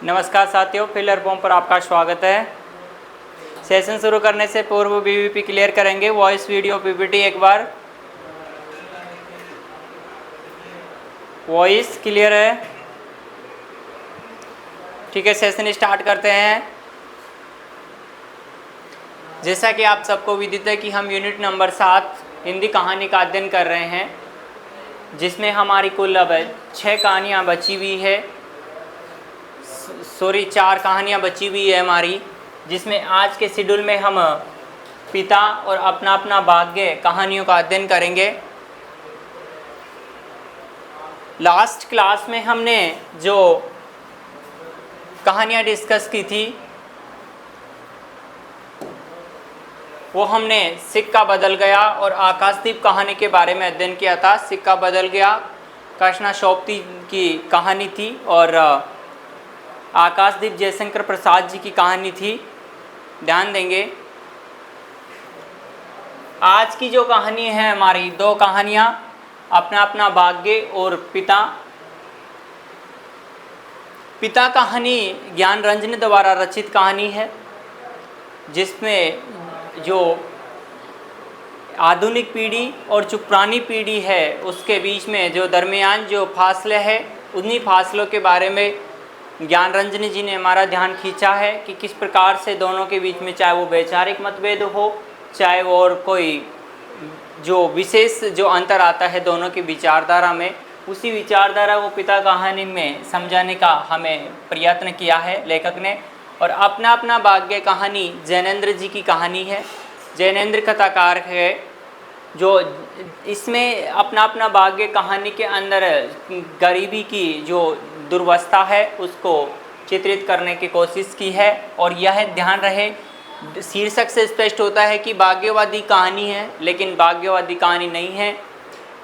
नमस्कार साथियों, filler form पर आपका स्वागत है। सेशन शुरू करने से पूर्व बीवीपी क्लियर करेंगे। वॉइस वीडियो पीपीटी एक बार। वॉइस क्लियर है? ठीक है, सेशन स्टार्ट करते हैं। जैसा कि आप सबको विदित है कि हम यूनिट नंबर 7 हिंदी कहानी का अध्ययन कर रहे हैं, जिसमें हमारी कुल अब 6 कहानियाँ बची हुई है। 4 कहानियाँ बची हुई है हमारी, जिसमें आज के शेड्यूल में हम पिता और अपना अपना भाग्य कहानियों का अध्ययन करेंगे। लास्ट क्लास में हमने जो कहानियाँ डिस्कस की थी वो हमने सिक्का बदल गया और आकाशदीप कहानी के बारे में अध्ययन किया था। सिक्का बदल गया कृष्णा शोभती की कहानी थी और आकाशदीप जयशंकर प्रसाद जी की कहानी थी। ध्यान देंगे। आज की जो कहानी है हमारी 2 कहानियाँ, अपना अपना भाग्य और पिता। पिता कहानी ज्ञान रंजन द्वारा रचित कहानी है, जिसमें जो आधुनिक पीढ़ी और जो पुरानी पीढ़ी है उसके बीच में जो दरमियान जो फासले है, उन्हीं फासलों के बारे में ज्ञान रंजन जी ने हमारा ध्यान खींचा है कि किस प्रकार से दोनों के बीच में, चाहे वो वैचारिक मतभेद हो, चाहे वो और कोई जो विशेष जो अंतर आता है दोनों की विचारधारा में, उसी विचारधारा को पिता कहानी में समझाने का हमें प्रयत्न किया है लेखक ने। और अपना अपना भाग्य कहानी जैनेंद्र जी की कहानी है। जैनेंद्र कथाकार है जो इसमें अपना अपना भाग्य कहानी के अंदर गरीबी की जो दुर्वस्था है उसको चित्रित करने की कोशिश की है। और यह ध्यान रहे, शीर्षक से स्पष्ट होता है कि भाग्यवादी कहानी है, लेकिन भाग्यवादी कहानी नहीं है।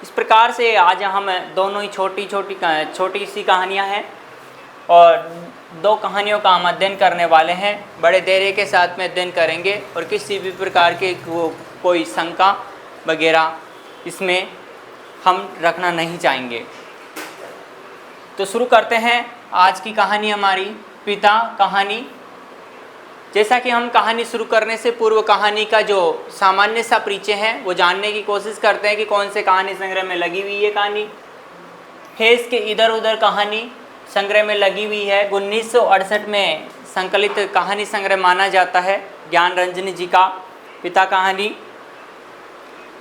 इस प्रकार से आज हम दोनों ही छोटी सी कहानियां हैं और 2 कहानियों का हम अध्ययन करने वाले हैं। बड़े धैर्य के साथ में अध्ययन करेंगे और किसी भी प्रकार के कोई शंका वगैरह इसमें हम रखना नहीं चाहेंगे। तो शुरू करते हैं आज की कहानी हमारी, पिता कहानी। जैसा कि हम कहानी शुरू करने से पूर्व कहानी का जो सामान्य सा परिचय है वो जानने की कोशिश करते हैं कि कौन से कहानी संग्रह में लगी हुई है। कहानी हेस के इधर उधर कहानी संग्रह में लगी हुई है। 1968 में संकलित कहानी संग्रह माना जाता है ज्ञान रंजन जी का पिता कहानी।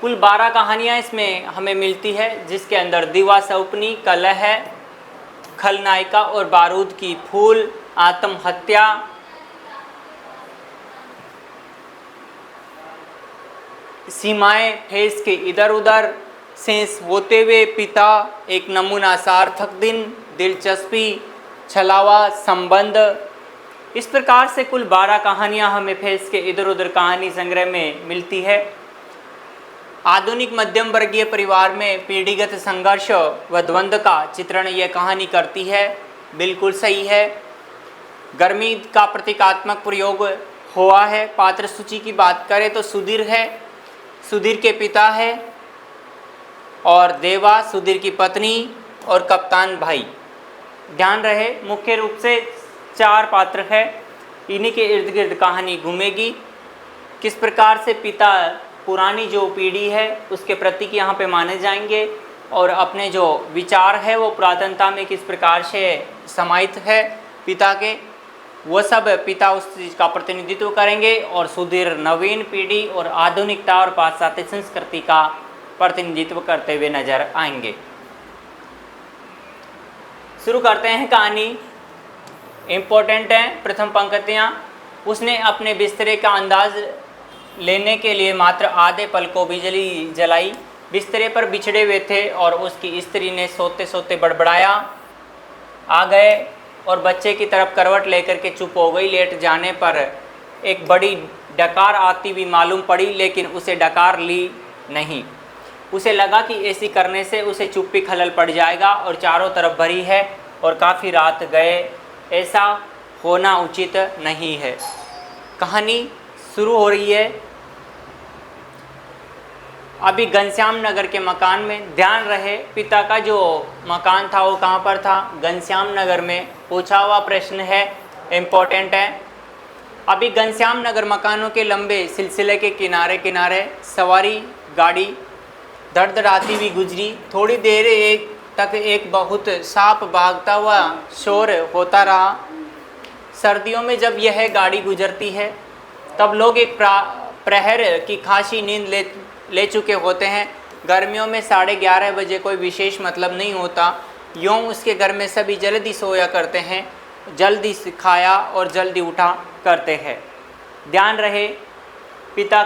कुल 12 कहानियाँ इसमें हमें मिलती है, जिसके अंदर दीवा सौपनी, कलह, खलनायिका और बारूद की फूल, आत्महत्या, सीमाएं, फेस के इधर उधर, शेष होते हुए, पिता, एक नमूना सार्थक दिन, दिलचस्पी, छलावा, संबंध। इस प्रकार से कुल 12 कहानियां हमें फेस के इधर उधर कहानी संग्रह में मिलती है। आधुनिक मध्यम वर्गीय परिवार में पीढ़ीगत संघर्ष व द्वंद्व का चित्रण यह कहानी करती है। बिल्कुल सही है। गर्मी का प्रतीकात्मक प्रयोग हुआ है। पात्र सूची की बात करें तो सुधीर है, सुधीर के पिता है, और देवा सुधीर की पत्नी, और कप्तान भाई। ध्यान रहे, मुख्य रूप से 4 पात्र है, इन्हीं के इर्द गिर्द कहानी घूमेगी। किस प्रकार से पिता पुरानी जो पीढ़ी है उसके प्रतीक यहाँ पे माने जाएंगे और अपने जो विचार है वो पुरातनता में किस प्रकार से समाहित है पिता के, वो सब पिता उस चीज़ का प्रतिनिधित्व करेंगे। और सुधीर नवीन पीढ़ी और आधुनिकता और पाश्चात्य संस्कृति का प्रतिनिधित्व करते हुए नजर आएंगे। शुरू करते हैं कहानी। इम्पोर्टेंट है प्रथम पंक्तियाँ। उसने अपने बिस्तरे का अंदाज लेने के लिए मात्र आधे पल को बिजली जलाई। बिस्तरे पर बिछड़े हुए थे और उसकी स्त्री ने सोते सोते बड़बड़ाया। आ गए और बच्चे की तरफ करवट लेकर के चुप हो गई। लेट जाने पर एक बड़ी डकार आती हुई मालूम पड़ी, लेकिन उसे डकार ली नहीं। उसे लगा कि ऐसी करने से उसे चुप्पी खलल पड़ जाएगा और चारों तरफ भरी है और काफ़ी रात गए, ऐसा होना उचित नहीं है। कहानी शुरू हो रही है। अभी घनश्याम नगर के मकान में। ध्यान रहे पिता का जो मकान था वो कहाँ पर था, घनश्याम नगर में। पूछा हुआ प्रश्न है, इम्पोर्टेंट है। अभी घनश्याम नगर मकानों के लंबे सिलसिले के किनारे किनारे सवारी गाड़ी धड़धड़ाती हुई गुजरी। थोड़ी देर तक एक बहुत साफ भागता हुआ शोर होता रहा। सर्दियों में जब यह गाड़ी गुजरती है तब लोग एक प्रहर की खासी नींद ले चुके होते हैं। गर्मियों में 11:30 बजे कोई विशेष मतलब नहीं होता। यूँ उसके घर में सभी जल्दी सोया करते हैं, जल्दी खाया और जल्दी उठा करते हैं। ध्यान रहे पिता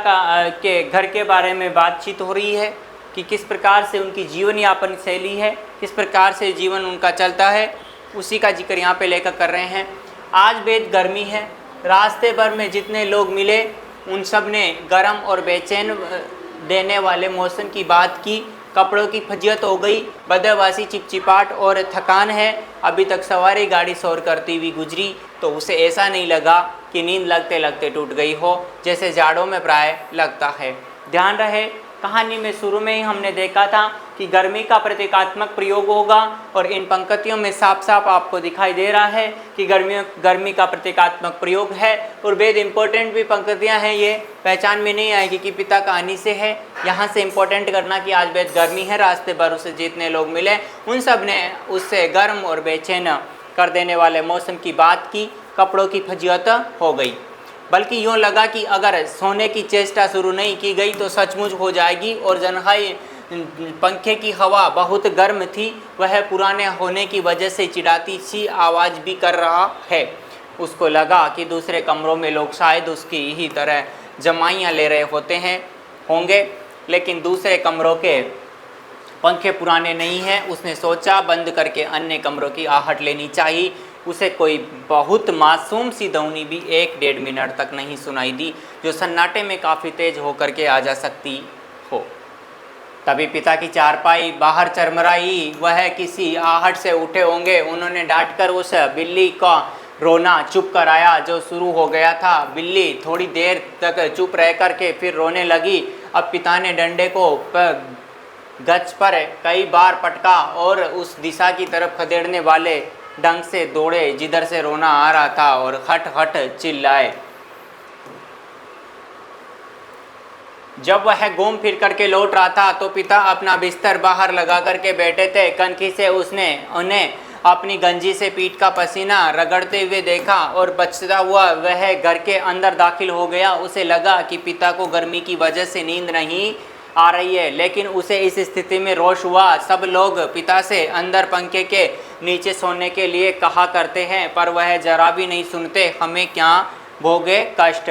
के घर के बारे में बातचीत हो रही है कि किस प्रकार से उनकी जीवन यापन शैली है, किस प्रकार से जीवन उनका चलता है, उसी का जिक्र यहाँ पे लेकर कर रहे हैं। आज बेहद गर्मी है। रास्ते भर में जितने लोग मिले उन सब ने गर्म और बेचैन देने वाले मौसम की बात की। कपड़ों की फजियत हो गई, बदहवासी, चिपचिपाट और थकान है। अभी तक सवारी गाड़ी शोर करती हुई गुजरी तो उसे ऐसा नहीं लगा कि नींद लगते लगते टूट गई हो, जैसे जाड़ों में प्राय लगता है। ध्यान रहे कहानी में शुरू में ही हमने देखा था कि गर्मी का प्रतीकात्मक प्रयोग होगा और इन पंक्तियों में साफ साफ आपको दिखाई दे रहा है कि गर्मी का प्रतीकात्मक प्रयोग है। और बेहद इम्पोर्टेंट भी पंक्तियां हैं, ये पहचान में नहीं आएगी कि पिता कहानी से है। यहाँ से इम्पोर्टेंट करना कि आज बेहद गर्मी है, रास्ते भर उसे जितने लोग मिले उन सब ने उससे गर्म और बेचैन कर देने वाले मौसम की बात की। कपड़ों की फजियत हो गई, बल्कि यूँ लगा कि अगर सोने की चेष्टा शुरू नहीं की गई तो सचमुच हो जाएगी। और जनहाई पंखे की हवा बहुत गर्म थी, वह पुराने होने की वजह से चिढ़ाती सी आवाज़ भी कर रहा है। उसको लगा कि दूसरे कमरों में लोग शायद उसकी ही तरह जमाइयाँ ले रहे होंगे, लेकिन दूसरे कमरों के पंखे पुराने नहीं हैं। उसने सोचा बंद करके अन्य कमरों की आहट लेनी चाहिए। उसे कोई बहुत मासूम सी ध्वनि भी 1-1.5 मिनट तक नहीं सुनाई दी, जो सन्नाटे में काफ़ी तेज होकर के आ जा सकती हो। तभी पिता की चारपाई बाहर चरमराई। वह किसी आहट से उठे होंगे। उन्होंने डांटकर उस बिल्ली का रोना चुप कराया जो शुरू हो गया था। बिल्ली थोड़ी देर तक चुप रह कर के फिर रोने लगी। अब पिता ने डंडे को गच पर कई बार पटका और उस दिशा की तरफ खदेड़ने वाले ढंग से दौड़े जिधर से रोना आ रहा था और हट हट चिल्लाए। जब वह घूम फिर करके लौट रहा था तो पिता अपना बिस्तर बाहर लगा करके बैठे थे। कनखी से उसने उन्हें अपनी गंजी से पीठ का पसीना रगड़ते हुए देखा और बचता हुआ वह घर के अंदर दाखिल हो गया। उसे लगा कि पिता को गर्मी की वजह से नींद नहीं आ रही है, लेकिन उसे इस स्थिति में रोष हुआ। सब लोग पिता से अंदर पंखे के नीचे सोने के लिए कहा करते हैं, पर वह जरा भी नहीं सुनते। हमें क्या भोगे कष्ट।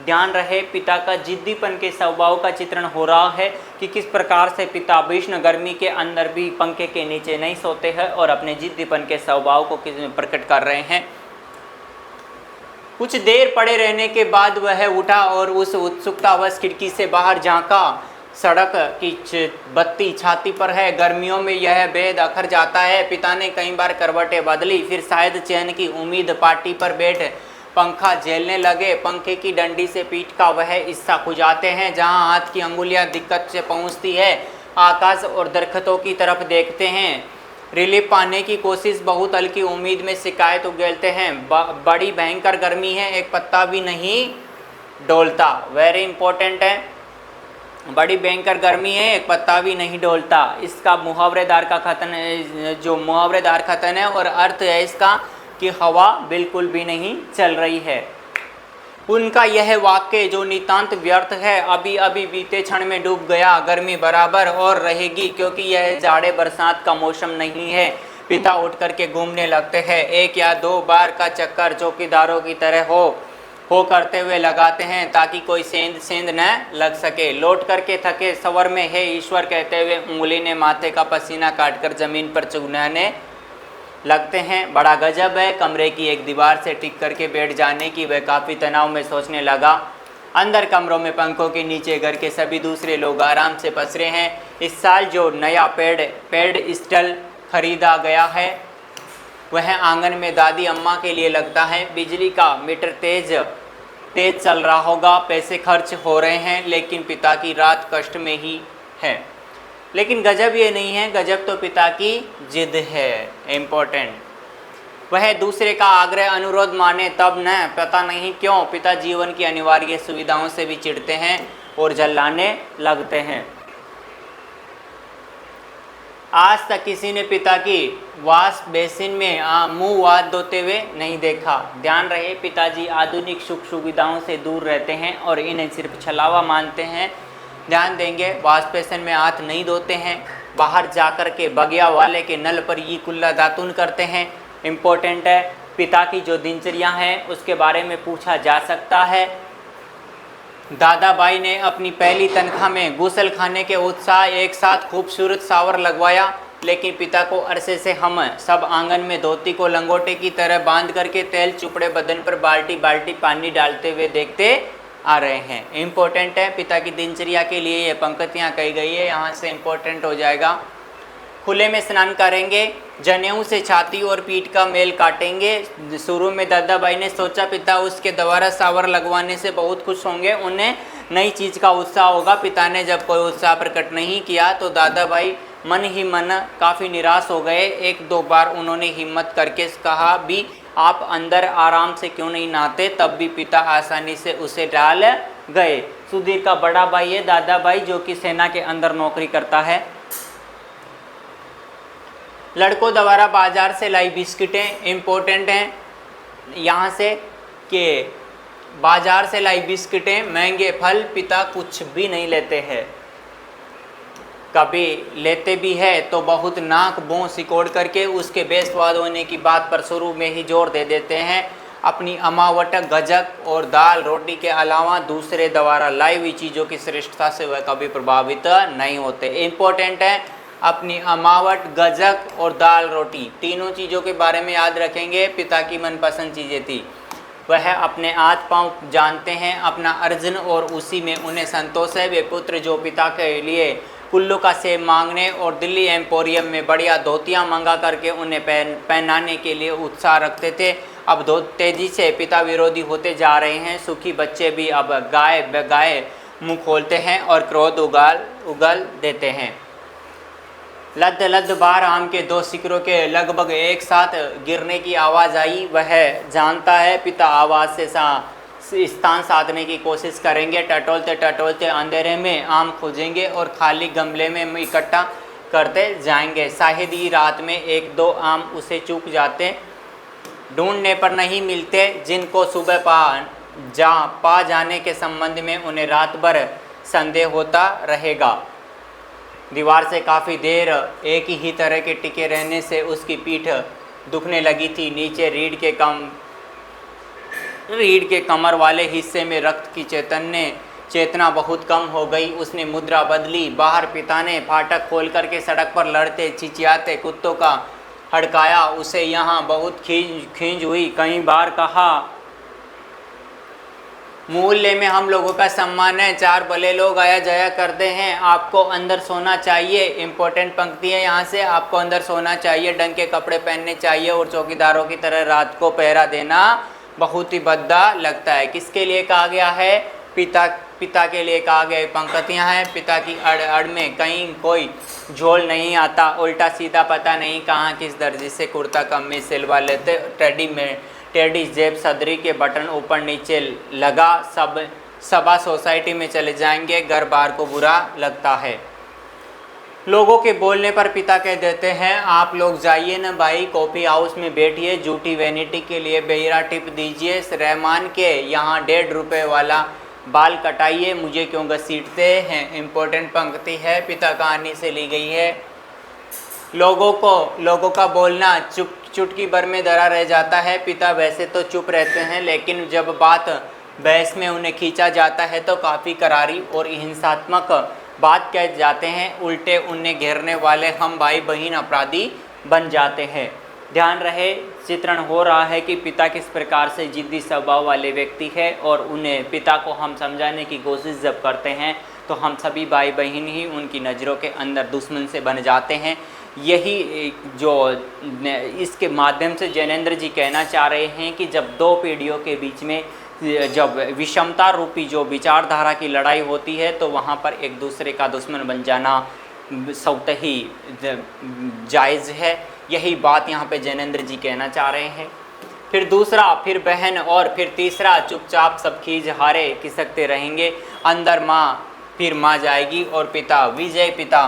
ध्यान रहे पिता का जिद्दीपन के स्वभाव का चित्रण हो रहा है कि किस प्रकार से पिता भीषण गर्मी के अंदर भी पंखे के नीचे नहीं सोते हैं और अपने जिद्दीपन के स्वभाव को प्रकट कर रहे हैं। कुछ देर पड़े रहने के बाद वह उठा और उस उत्सुकतावश खिड़की से बाहर झांका। सड़क की बत्ती छाती पर है। गर्मियों में यह बेहद अखर जाता है। पिता ने कई बार करवटें बदली, फिर शायद चैन की उम्मीद पाटी पर बैठ पंखा झेलने लगे। पंखे की डंडी से पीठ का वह हिस्सा खुजाते हैं जहां हाथ की अंगुलियां दिक्कत से पहुंचती है। आकाश और दरख्तों की तरफ देखते हैं। रिलीफ पाने की कोशिश, बहुत हल्की उम्मीद में शिकायत उगलते हैं। बड़ी भयंकर गर्मी है, एक पत्ता भी नहीं डोलता। वेरी इंपॉर्टेंट है, बड़ी भयंकर गर्मी है, एक पत्ता भी नहीं डोलता। इसका मुहावरेदार का कथन है, जो मुहावरेदार कथन है और अर्थ है इसका कि हवा बिल्कुल भी नहीं चल रही है। उनका यह वाक्य जो नितांत व्यर्थ है, अभी अभी बीते क्षण में डूब गया। गर्मी बराबर और रहेगी क्योंकि यह जाड़े बरसात का मौसम नहीं है। पिता उठ करके घूमने लगते हैं। 1 या 2 बार का चक्कर चौकीदारों की तरह हो करते हुए लगाते हैं ताकि कोई सेंध न लग सके। लौट करके थके सवर में हे ईश्वर कहते हुए उंगली ने माथे का पसीना काटकर जमीन पर चुनाने लगते हैं। बड़ा गजब है। कमरे की एक दीवार से टिक करके बैठ जाने की वह काफ़ी तनाव में सोचने लगा। अंदर कमरों में पंखों के नीचे घर के सभी दूसरे लोग आराम से पसरे हैं। इस साल जो नया पेड स्टल खरीदा गया है वह आंगन में दादी अम्मा के लिए लगता है। बिजली का मीटर तेज चल रहा होगा, पैसे खर्च हो रहे हैं, लेकिन पिता की रात कष्ट में ही है। लेकिन गजब ये नहीं है, गजब तो पिता की जिद है, इम्पोर्टेंट। वह दूसरे का आग्रह अनुरोध माने तब न, पता नहीं क्यों पिता जीवन की अनिवार्य सुविधाओं से भी चिढ़ते हैं और जलाने लगते हैं। आज तक किसी ने पिता की वाश बेसिन में मुंह हाथ धोते हुए नहीं देखा। ध्यान रहे, पिताजी आधुनिक सुख सुविधाओं से दूर रहते हैं और इन्हें सिर्फ छलावा मानते हैं। ध्यान देंगे, वाश बेसिन में हाथ नहीं धोते हैं, बाहर जाकर के बगिया वाले के नल पर ये कुल्ला दातुन करते हैं। इम्पोर्टेंट है, पिता की जो दिनचर्या है उसके बारे में पूछा जा सकता है। दादाबाई ने अपनी पहली तनख्वाह में गुसल खाने के उत्साह एक साथ खूबसूरत शावर लगवाया, लेकिन पिता को अरसे से हम सब आंगन में धोती को लंगोटे की तरह बांध करके तेल चुपड़े बदन पर बाल्टी बाल्टी पानी डालते हुए देखते आ रहे हैं। इम्पोर्टेंट है, पिता की दिनचर्या के लिए ये पंक्तियाँ कही गई है, यहाँ से इम्पोर्टेंट हो जाएगा। खुले में स्नान करेंगे, जनेऊ से छाती और पीठ का मेल काटेंगे। शुरू में दादाबाई ने सोचा पिता उसके दोबारा शावर लगवाने से बहुत खुश होंगे, उन्हें नई चीज़ का उत्साह होगा। पिता ने जब कोई उत्साह प्रकट नहीं किया तो दादाबाई मन ही मन काफ़ी निराश हो गए। एक दो बार उन्होंने हिम्मत करके कहा भी, आप अंदर आराम से क्यों नहीं नहाते, तब भी पिता आसानी से उसे डाल गए। सुधीर का बड़ा भाई है दादाबाई, जो कि सेना के अंदर नौकरी करता है। लड़कों द्वारा बाजार से लाई बिस्किटें, इम्पोर्टेंट हैं यहाँ से कि बाजार से लाई बिस्किटें, महंगे फल, पिता कुछ भी नहीं लेते हैं। कभी लेते भी है तो बहुत नाक बों सिकोड़ करके उसके बेस्वाद होने की बात पर शुरू में ही जोर दे देते हैं। अपनी अमावट गजक और दाल रोटी के अलावा दूसरे द्वारा लाई हुई चीज़ों की श्रेष्ठता से वह कभी प्रभावित नहीं होते। इम्पोर्टेंट है, अपनी अमावट गजक और दाल रोटी तीनों चीज़ों के बारे में याद रखेंगे। पिता की मनपसंद चीज़ें थी, वह अपने हाथ पांव जानते हैं, अपना अर्जन और उसी में उन्हें संतोष है। वे पुत्र जो पिता के लिए कुल्लू का सेब मांगने और दिल्ली एम्पोरियम में बढ़िया धोतियाँ मंगा करके उन्हें पहनाने के लिए उत्साह रखते थे, अब तेजी से पिता विरोधी होते जा रहे हैं। सुखी बच्चे भी अब गाय बगाए मुँह खोलते हैं और क्रोध उगल देते हैं। लद लद बार आम के दो सिकरों के लगभग एक साथ गिरने की आवाज़ आई। वह जानता है पिता आवाज़ से स्थान साधने की कोशिश करेंगे। टटोलते टटोलते अंधेरे में आम खोजेंगे और खाली गमले में इकट्ठा करते जाएंगे। शायद ही रात में एक दो आम उसे चूक जाते, ढूंढने पर नहीं मिलते, जिनको सुबह पा जाने के संबंध में उन्हें रात भर संदेह होता रहेगा। दीवार से काफ़ी देर एक ही तरह के टिके रहने से उसकी पीठ दुखने लगी थी। नीचे रीढ़ के कमर वाले हिस्से में रक्त की चेतना बहुत कम हो गई। उसने मुद्रा बदली। बाहर पिता ने फाटक खोल करके सड़क पर लड़ते चिचियाते कुत्तों का हड़काया। उसे यहाँ बहुत खींच हुई। कई बार कहा, मूल्य में हम लोगों का सम्मान है, चार भले लोग आया जाया करते हैं, आपको अंदर सोना चाहिए। इम्पोर्टेंट पंक्ति है यहाँ से, आपको अंदर सोना चाहिए, ढंग के कपड़े पहनने चाहिए और चौकीदारों की तरह रात को पहरा देना बहुत ही भद्दा लगता है। किसके लिए कहा गया है? पिता के लिए कहा गया। पंक्तियाँ हैं, पिता की अड़ में कहीं कोई झोल नहीं आता, उल्टा सीधा पता नहीं कहाँ किस दर्जे से कुर्ता कमीज सिलवा लेते, टेढ़ी जेब सदरी के बटन ऊपर नीचे लगा, सभा सोसाइटी में चले जाएंगे, घर बार को बुरा लगता है। लोगों के बोलने पर पिता कह देते हैं, आप लोग जाइए ना भाई, कॉफ़ी हाउस में बैठिए, झूठी वैनिटी के लिए बेहरा टिप दीजिए, रहमान के यहाँ 1.5 रुपये वाला बाल कटाइए, मुझे क्यों घसीटते हैं। इम्पोर्टेंट पंक्ति है, पिता कहानी से ली गई है। लोगों का बोलना चुटकी भर में धरा रह जाता है। पिता वैसे तो चुप रहते हैं, लेकिन जब बात बहस में उन्हें खींचा जाता है तो काफ़ी करारी और हिंसात्मक बात कह जाते हैं। उल्टे उन्हें घेरने वाले हम भाई बहन अपराधी बन जाते हैं। ध्यान रहे, चित्रण हो रहा है कि पिता किस प्रकार से जिद्दी स्वभाव वाले व्यक्ति है और उन्हें पिता को हम समझाने की कोशिश जब करते हैं तो हम सभी भाई बहन ही उनकी नज़रों के अंदर दुश्मन से बन जाते हैं। यही जो इसके माध्यम से जैनेंद्र जी कहना चाह रहे हैं कि जब दो पीढ़ियों के बीच में जब विषमता रूपी जो विचारधारा की लड़ाई होती है तो वहाँ पर एक दूसरे का दुश्मन बन जाना स्वतः ही जायज़ है। यही बात यहाँ पे जैनेंद्र जी कहना चाह रहे हैं। फिर दूसरा, फिर बहन, और फिर तीसरा, चुपचाप सब खींच हारे खिसकते रहेंगे। अंदर माँ, फिर माँ जाएगी और पिता विजय पिता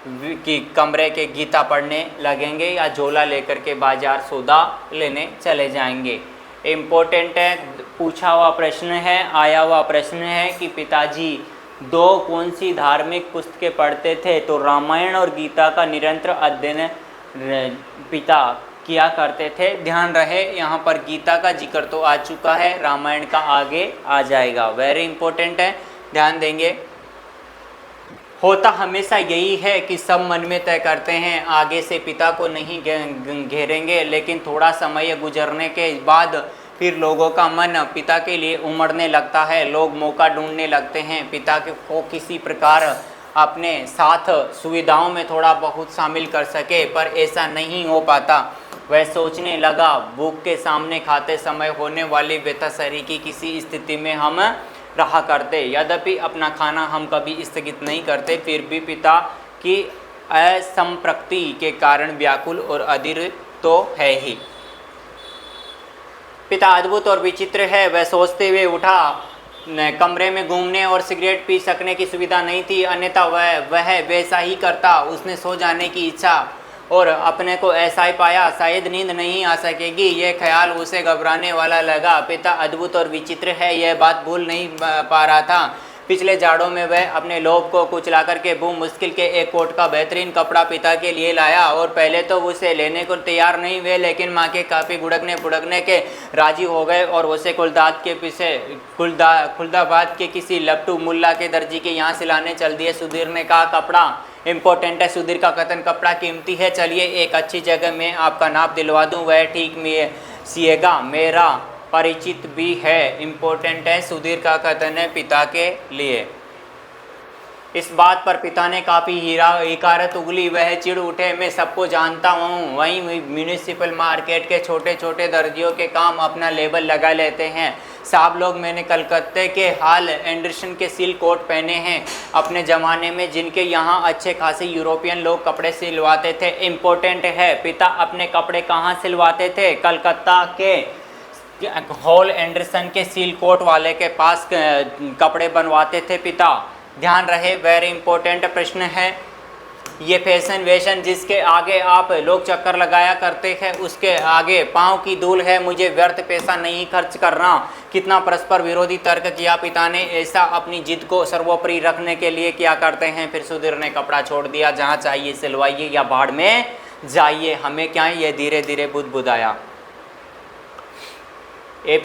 की कमरे के गीता पढ़ने लगेंगे या झोला लेकर के बाजार सौदा लेने चले जाएंगे। इम्पोर्टेंट है, पूछा हुआ प्रश्न है, आया हुआ प्रश्न है कि पिताजी दो कौन सी धार्मिक पुस्तकें पढ़ते थे? तो रामायण और गीता का निरंतर अध्ययन पिता किया करते थे। ध्यान रहे यहाँ पर गीता का जिक्र तो आ चुका है, रामायण का आगे आ जाएगा। वेरी इंपॉर्टेंट है, ध्यान देंगे। होता हमेशा यही है कि सब मन में तय करते हैं आगे से पिता को नहीं घेरेंगे, लेकिन थोड़ा समय गुजरने के बाद फिर लोगों का मन पिता के लिए उमड़ने लगता है। लोग मौका ढूंढने लगते हैं पिता को किसी प्रकार अपने साथ सुविधाओं में थोड़ा बहुत शामिल कर सके, पर ऐसा नहीं हो पाता। वह सोचने लगा भूख के सामने खाते समय होने वाली बेतसरी की किसी स्थिति में हम रहा करते। यद्यपि अपना खाना हम कभी स्थगित नहीं करते, फिर भी पिता की असंप्रक्ति के कारण व्याकुल और अधीर तो है ही। पिता अद्भुत और विचित्र है। वह सोचते हुए उठा। कमरे में घूमने और सिगरेट पी सकने की सुविधा नहीं थी, अन्यथा वह वैसा ही करता। उसने सो जाने की इच्छा और अपने को ऐसा ही पाया, शायद नींद नहीं आ सकेगी, यह ख्याल उसे घबराने वाला लगा। पिता अद्भुत और विचित्र है, यह बात भूल नहीं पा रहा था। पिछले जाड़ों में वह अपने लोभ को कुचला करके मुश्किल के एक कोट का बेहतरीन कपड़ा पिता के लिए लाया, और पहले तो उसे लेने को तैयार नहीं हुए, लेकिन माँ के काफ़ी गुड़कने फुड़कने के राजी हो गए और उसे खुलदाबाद के किसी लपटू मुल्ला के दर्जी के यहाँ सिलाने चल दिए। सुधीर ने कहा, कपड़ा इम्पोर्टेंट है। सुधीर का कथन, कपड़ा कीमती है, चलिए एक अच्छी जगह में आपका नाप दिलवा दूँ, वह ठीक में सिएगा, मेरा परिचित भी है। इम्पोर्टेंट है, सुधीर का कथन है पिता के लिए। इस बात पर पिता ने काफ़ी हिकारत उगली। वह चिढ़ उठे, मैं सबको जानता हूँ, वहीं म्यूनिसिपल मार्केट के छोटे छोटे दर्जियों के काम अपना लेबल लगा लेते हैं। साहब लोग, मैंने कलकत्ते के हाल एंडरसन के सिल्क कोट पहने हैं अपने ज़माने में, जिनके यहाँ अच्छे खासे यूरोपियन लोग कपड़े सिलवाते थे। इम्पोर्टेंट है, पिता अपने कपड़े कहाँ सिलवाते थे? कलकत्ता के हॉल एंडरसन के सिल्क कोट वाले के पास कपड़े बनवाते थे पिता। ध्यान रहे, वेरी इंपॉर्टेंट प्रश्न है ये। फैशन वेशन जिसके आगे आप लोग चक्कर लगाया करते हैं, उसके आगे पाँव की धूल है, मुझे व्यर्थ पैसा नहीं खर्च करना। कितना परस्पर विरोधी तर्क किया पिता ने। ऐसा अपनी जिद को सर्वोपरि रखने के लिए क्या करते हैं? फिर सुधीर ने कपड़ा छोड़ दिया, जहाँ चाहिए सिलवाइए या बाढ़ में जाइए, हमें क्या है, ये धीरे धीरे बुदबुदाया। ये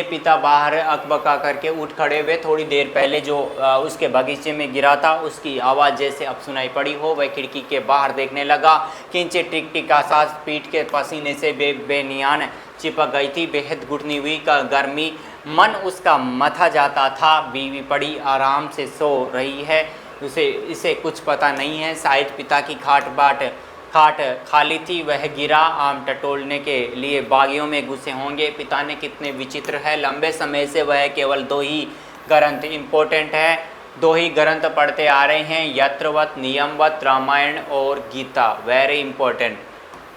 पिता बाहर अकबका करके उठ खड़े हुए। थोड़ी देर पहले जो उसके बगीचे में गिरा था, उसकी आवाज़ जैसे अब सुनाई पड़ी हो। वह खिड़की के बाहर देखने लगा। किंचित टिक टिक आवाज़ पीठ के पसीने से बेनियान चिपक गई थी। बेहद घुटनी हुई का गर्मी मन उसका मथा जाता था। बीवी पड़ी आराम से सो रही है, इसे कुछ पता नहीं है। शायद पिता की खाट खाली थी, वह गिरा। आम टटोलने के लिए बागियों में घुसे होंगे। पिता ने कितने विचित्र है, लंबे समय से वह केवल दो ही ग्रंथ, इम्पोर्टेंट है, दो ही ग्रंथ पढ़ते आ रहे हैं, यत्रवत नियमवत, रामायण और गीता। Very important.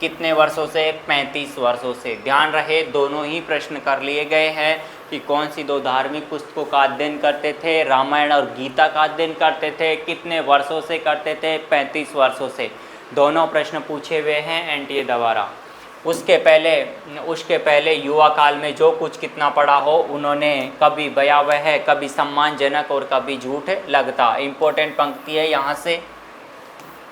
कितने वर्षों से? 35 वर्षों से। ध्यान रहे, दोनों ही प्रश्न कर लिए गए हैं कि कौन सी दो धार्मिक पुस्तकों का अध्ययन करते थे? रामायण और गीता का अध्ययन करते थे। कितने वर्षों से करते थे? 35 वर्षों से। दोनों प्रश्न पूछे हुए हैं एनटीए द्वारा। उसके पहले युवा काल में जो कुछ कितना पढ़ा हो, उन्होंने कभी भयावह, कभी सम्मानजनक और कभी झूठ लगता। इम्पोर्टेंट पंक्ति है, यहाँ से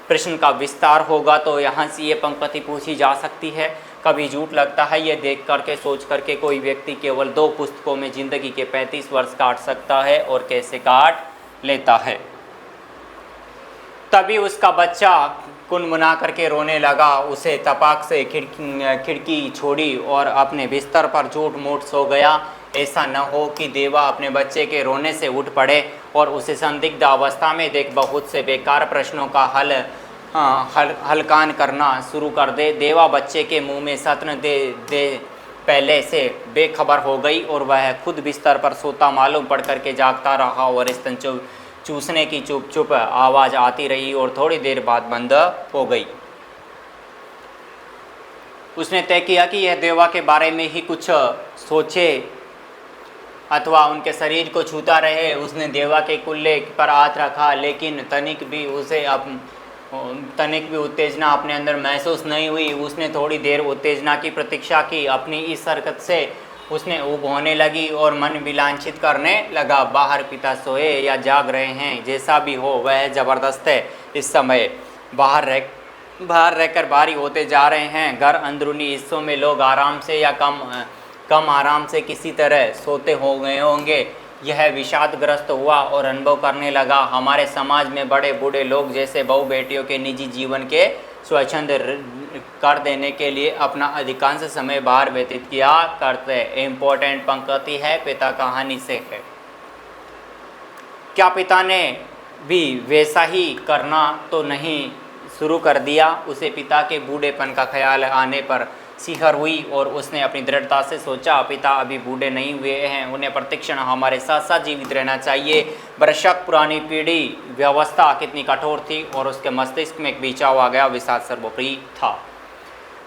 प्रश्न का विस्तार होगा तो यहाँ से ये पंक्ति पूछी जा सकती है। कभी झूठ लगता है, ये देख करके सोच करके कोई व्यक्ति केवल दो पुस्तकों में ज़िंदगी के 35 वर्ष काट सकता है, और कैसे काट लेता है। तभी उसका बच्चा कुनमुना करके रोने लगा। उसे तपाक से खिड़की छोड़ी और अपने बिस्तर पर झूठ मूठ सो गया। ऐसा न हो कि देवा अपने बच्चे के रोने से उठ पड़े और उसे संदिग्ध अवस्था में देख बहुत से बेकार प्रश्नों का हलकान करना शुरू कर दे। देवा बच्चे के मुंह में सत्न पहले से बेखबर हो गई और वह खुद बिस्तर पर सोता मालूम पड़ करके जागता रहा और स्तन चूसने की चुप चुप आवाज़ आती रही और थोड़ी देर बाद बंद हो गई। उसने तय किया कि यह देवा के बारे में ही कुछ सोचे अथवा उनके शरीर को छूता रहे। उसने देवा के कुल्ले पर हाथ रखा, लेकिन तनिक भी उत्तेजना अपने अंदर महसूस नहीं हुई। उसने थोड़ी देर उत्तेजना की प्रतीक्षा की। अपनी इस हरकत से उसने ऊब होने लगी और मन विलांछित करने लगा। बाहर पिता सोए या जाग रहे हैं, जैसा भी हो वह ज़बरदस्त है। इस समय बाहर रहकर भारी होते जा रहे हैं। घर अंदरूनी हिस्सों में लोग आराम से या कम आराम से किसी तरह सोते हो गए होंगे। यह विषादग्रस्त हुआ और अनुभव करने लगा, हमारे समाज में बड़े बूढ़े लोग जैसे बहू बेटियों के निजी जीवन के स्वच्छंद कर देने के लिए अपना अधिकांश समय बाहर व्यतीत किया करते। इम्पोर्टेंट पंक्ति है, पिता कहानी से है। क्या पिता ने भी वैसा ही करना तो नहीं शुरू कर दिया? उसे पिता के बूढ़ेपन का ख्याल आने पर सिहर हुई और उसने अपनी दृढ़ता से सोचा, पिता अभी बूढ़े नहीं हुए हैं, उन्हें प्रतिक्षण हमारे साथ साथ जीवित रहना चाहिए। बेशक पुरानी पीढ़ी व्यवस्था कितनी कठोर थी और उसके मस्तिष्क में एक बीचा हुआ गया विषाद सर्वोपरि था।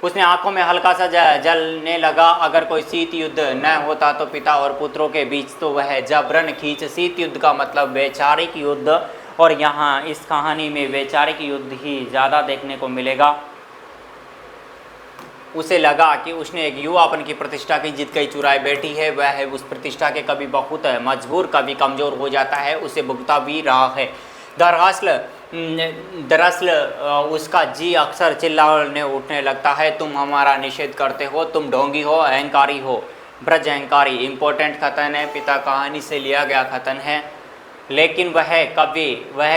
उसने आंखों में हल्का सा जलने लगा। अगर कोई शीत युद्ध न होता तो पिता और पुत्रों के बीच तो वह जबरन खींच। शीत युद्ध का मतलब वैचारिक युद्ध, और यहाँ इस कहानी में वैचारिक युद्ध ही ज़्यादा देखने को मिलेगा। उसे लगा कि उसने एक युवापन की प्रतिष्ठा की जित कई चुराए बैठी है। वह उस प्रतिष्ठा के कभी बहुत मजबूर कभी कमज़ोर हो जाता है, उसे भुगता भी रहा है। दरअसल उसका जी अक्सर चिल्लाने उठने लगता है, तुम हमारा निषेध करते हो, तुम ढोंगी हो, अहंकारी हो, ब्रज अहंकारी। इम्पोर्टेंट कथन है, पिता कहानी से लिया गया कथन है। लेकिन वह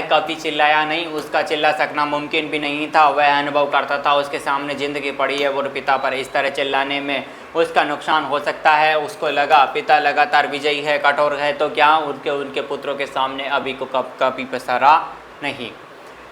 कभी चिल्लाया नहीं। उसका चिल्ला सकना मुमकिन भी नहीं था। वह अनुभव करता था उसके सामने ज़िंदगी पड़ी है और पिता पर इस तरह चिल्लाने में उसका नुकसान हो सकता है। उसको लगा पिता लगातार विजयी है, कठोर है, तो क्या उनके पुत्रों के सामने अभी को कभी पसारा नहीं।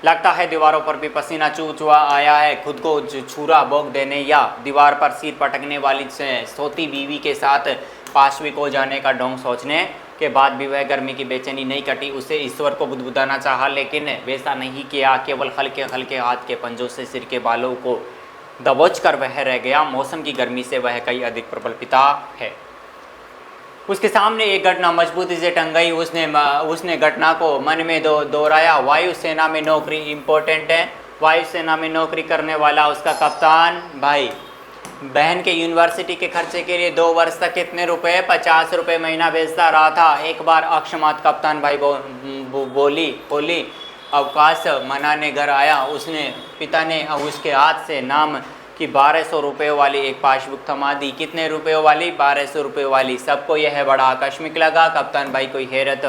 लगता है दीवारों पर भी पसीना चूआ आया है। खुद को छुरा भोग देने या दीवार पर सिर पटकने वाली सोती बीवी के साथ पाशविक हो जाने का ढोंग सोचने के बाद भी वह गर्मी की बेचैनी नहीं कटी। उसे ईश्वर को बुदबुदाना चाहा, लेकिन वैसा नहीं किया। केवल हल्के हल्के हाथ के पंजों से सिर के बालों को दबोच कर वह रह गया। मौसम की गर्मी से वह कई अधिक प्रबल पिता है। उसके सामने एक घटना मजबूती से टंग गई। उसने घटना को मन में दोहराया। वायुसेना में नौकरी इम्पोर्टेंट है। वायुसेना में नौकरी करने वाला उसका कप्तान भाई बहन के यूनिवर्सिटी के खर्चे के लिए 2 वर्ष तक कितने रुपए? 50 रुपये महीना भेजता रहा था। एक बार अक्षमात कप्तान भाई बोली अवकाश मनाने घर आया। पिता ने उसके हाथ से नाम कि 1200 रुपये वाली एक पासबुक थमा दी। कितने रुपयों वाली? 1200 रुपये वाली। सबको यह बड़ा आकस्मिक लगा। कप्तान भाई को हैरत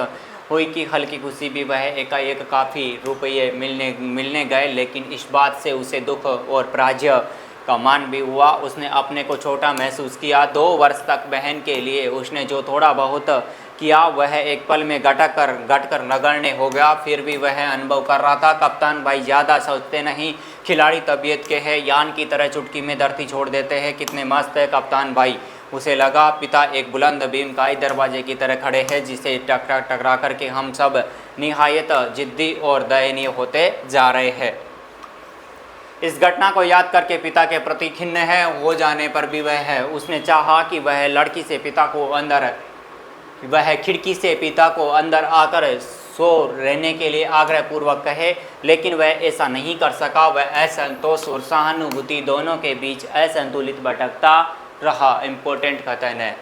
हुई कि हल्की खुशी भी वह एकाएक काफ़ी रुपये मिलने गए, लेकिन इस बात से उसे दुख और पराजय का मान भी हुआ। उसने अपने को छोटा महसूस किया। 2 वर्ष तक बहन के लिए उसने जो थोड़ा बहुत किया वह एक पल में घट कर नगण्य हो गया। फिर भी वह अनुभव कर रहा था, कप्तान भाई ज़्यादा सोचते नहीं, खिलाड़ी तबीयत के हैं, यान की तरह चुटकी में धरती छोड़ देते हैं। कितने मस्त है कप्तान भाई। उसे लगा पिता एक बुलंद भीमकाई दरवाजे की तरह खड़े हैं, जिसे टकरा करके हम सब निहायत जिद्दी और दयनीय होते जा रहे हैं। इस घटना को याद करके पिता के प्रति खिन्न है हो जाने पर भी उसने चाहा कि वह खिड़की से पिता को अंदर आकर सो रहने के लिए आग्रह पूर्वक कहे, लेकिन वह ऐसा नहीं कर सका। वह असंतोष और सहानुभूति दोनों के बीच असंतुलित भटकता रहा। इम्पोर्टेंट कथन है।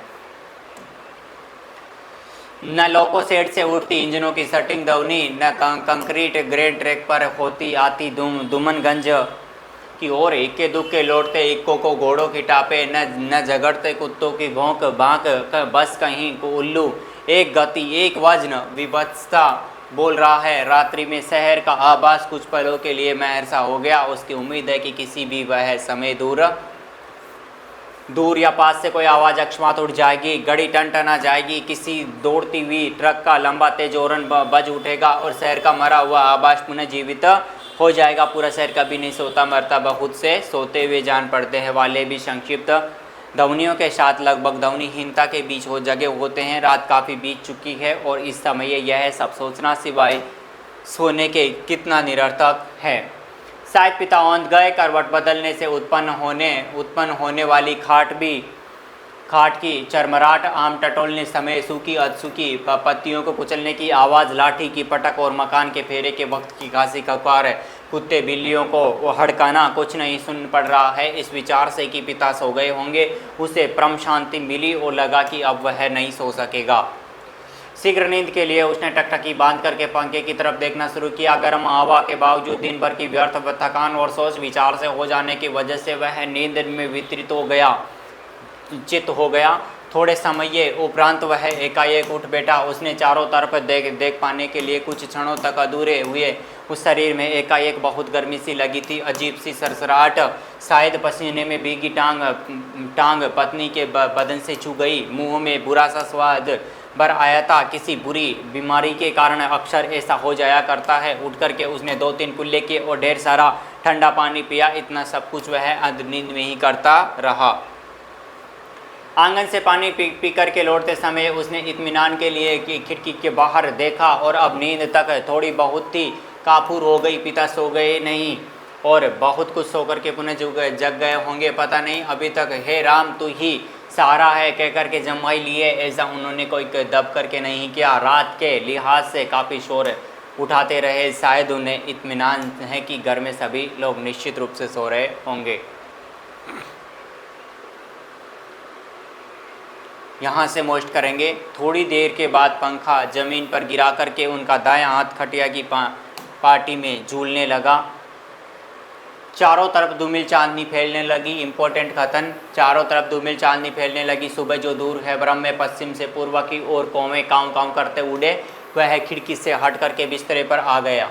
न लोको सेट से उठती इंजनों की सटिंग ध्वनि, न कंक्रीट ग्रेड ट्रैक पर होती आती दुमनगंज की ओर इक्के दुक्के लौटते इक्को को घोड़ों की टापे, न झगड़ते कुत्तों की भौंक भांक, बस कहीं को उल्लू। एक गति, एक वजन, विभत्सता बोल रहा है। रात्रि में शहर का आभास कुछ पलों के लिए महर सा हो गया। उसकी उम्मीद है कि किसी भी वह समय दूर या पास से कोई आवाज़ अकस्मात उठ जाएगी, घड़ी टनटना जाएगी, किसी दौड़ती हुई ट्रक का लंबा तेज हॉर्न बज उठेगा और शहर का मरा हुआ आभास पुनः जीवित हो जाएगा। पूरा शहर कभी नहीं सोता, मरता बहुत से सोते हुए जान पड़ते हैं वाले भी संक्षिप्त ध्वनियों के साथ लगभग ध्वनिहीनता के बीच वो जगह होते हैं। रात काफ़ी बीत चुकी है और इस समय यह सब सोचना सिवाय सोने के कितना निरर्थक है। शायद पिता औंध गए। करवट बदलने से उत्पन्न होने वाली खाट की चरमराहट, आम टटोलने समय सूखी अधसूखी पत्तियों को कुचलने की आवाज़, लाठी की पटक और मकान के फेरे के वक्त की खांसी खकार, कुत्ते बिल्लियों को हड़काना कुछ नहीं सुन पड़ रहा है। इस विचार से कि पिता सो गए होंगे उसे परम शांति मिली और लगा कि अब वह नहीं सो सकेगा। शीघ्र नींद के लिए उसने टकटकी बांध करके पंखे की तरफ देखना शुरू किया। गर्म हवा के बावजूद दिन भर की व्यर्थ थकान और सोच विचार से हो जाने की वजह से वह नींद में वितरित हो गया, चित हो गया। थोड़े समय उपरांत वह एकाएक उठ बैठा। उसने चारों तरफ देख पाने के लिए कुछ क्षणों तक अधूरे हुए। उस शरीर में एकाएक बहुत गर्मी सी लगी थी, अजीब सी सरसराहट, शायद पसीने में भीगी टांग पत्नी के बदन से छू गई। मुंह में बुरा सा स्वाद भर आया था। किसी बुरी बीमारी के कारण अक्सर ऐसा हो जाया करता है। उठ करके उसने 2-3 कुल्ले किए और ढेर सारा ठंडा पानी पिया। इतना सब कुछ वह नींद में ही करता रहा। आंगन से पानी पी करके लौटते समय उसने इत्मीनान के लिए कि खिड़की के बाहर देखा और अब नींद तक थोड़ी बहुत ही काफूर हो गई। पिता सो गए नहीं और बहुत कुछ सो करके पुनः जग गए होंगे, पता नहीं अभी तक। हे राम तू ही सहारा है कह करके जमाई लिए। ऐसा उन्होंने कोई दब करके नहीं किया। रात के लिहाज से काफ़ी शोर उठाते रहे। शायद उन्हें इत्मीनान है कि घर में सभी लोग निश्चित रूप से सो रहे होंगे। यहाँ से मोस्ट करेंगे। थोड़ी देर के बाद पंखा ज़मीन पर गिरा करके उनका दायां हाथ खटिया की पार्टी में झूलने लगा। चारों तरफ धूमिल चांदनी फैलने लगी। इम्पोर्टेंट कथन, चारों तरफ धूमिल चांदनी फैलने लगी। सुबह जो दूर है ब्रह्म में पश्चिम से पूर्व की ओर कौवे काँव काँव करते उड़े। वह खिड़की से हट करके बिस्तरे पर आ गया।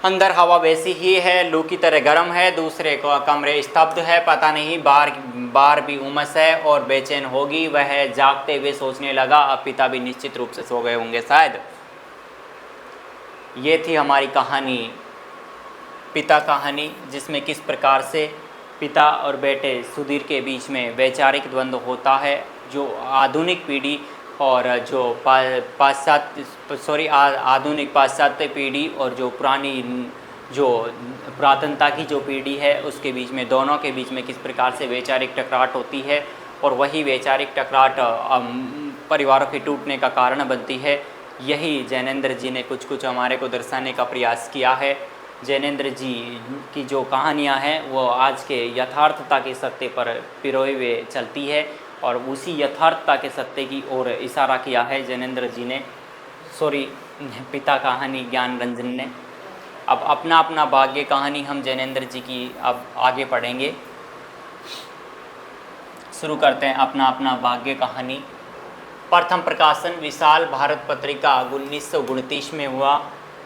अंदर हवा वैसी ही है, लू की तरह गर्म है। दूसरे कमरे स्तब्ध है। पता नहीं बाहर भी उमस है और बेचैन होगी। वह जागते हुए सोचने लगा अब पिता भी निश्चित रूप से सो गए होंगे शायद। ये थी हमारी कहानी, पिता कहानी, जिसमें किस प्रकार से पिता और बेटे सुधीर के बीच में वैचारिक द्वंद्व होता है। जो आधुनिक पीढ़ी और जो आधुनिक पाश्चात्य पीढ़ी और जो पुरानी जो पुरातनता की जो पीढ़ी है उसके बीच में, दोनों के बीच में किस प्रकार से वैचारिक टकराट होती है और वही वैचारिक टकराट परिवारों के टूटने का कारण बनती है। यही जैनेंद्र जी ने कुछ हमारे को दर्शाने का प्रयास किया है। जैनेंद्र जी की जो कहानियाँ हैं वो आज के यथार्थता के सत्य पर पिरोए हुए चलती है और उसी यथार्थता के सत्य की ओर इशारा किया है जैनेंद्र जी ने, पिता कहानी ज्ञान रंजन ने। अब अपना अपना भाग्य कहानी हम जैनेंद्र जी की अब आगे पढ़ेंगे। शुरू करते हैं अपना अपना भाग्य कहानी। प्रथम प्रकाशन विशाल भारत पत्रिका 1929 में हुआ।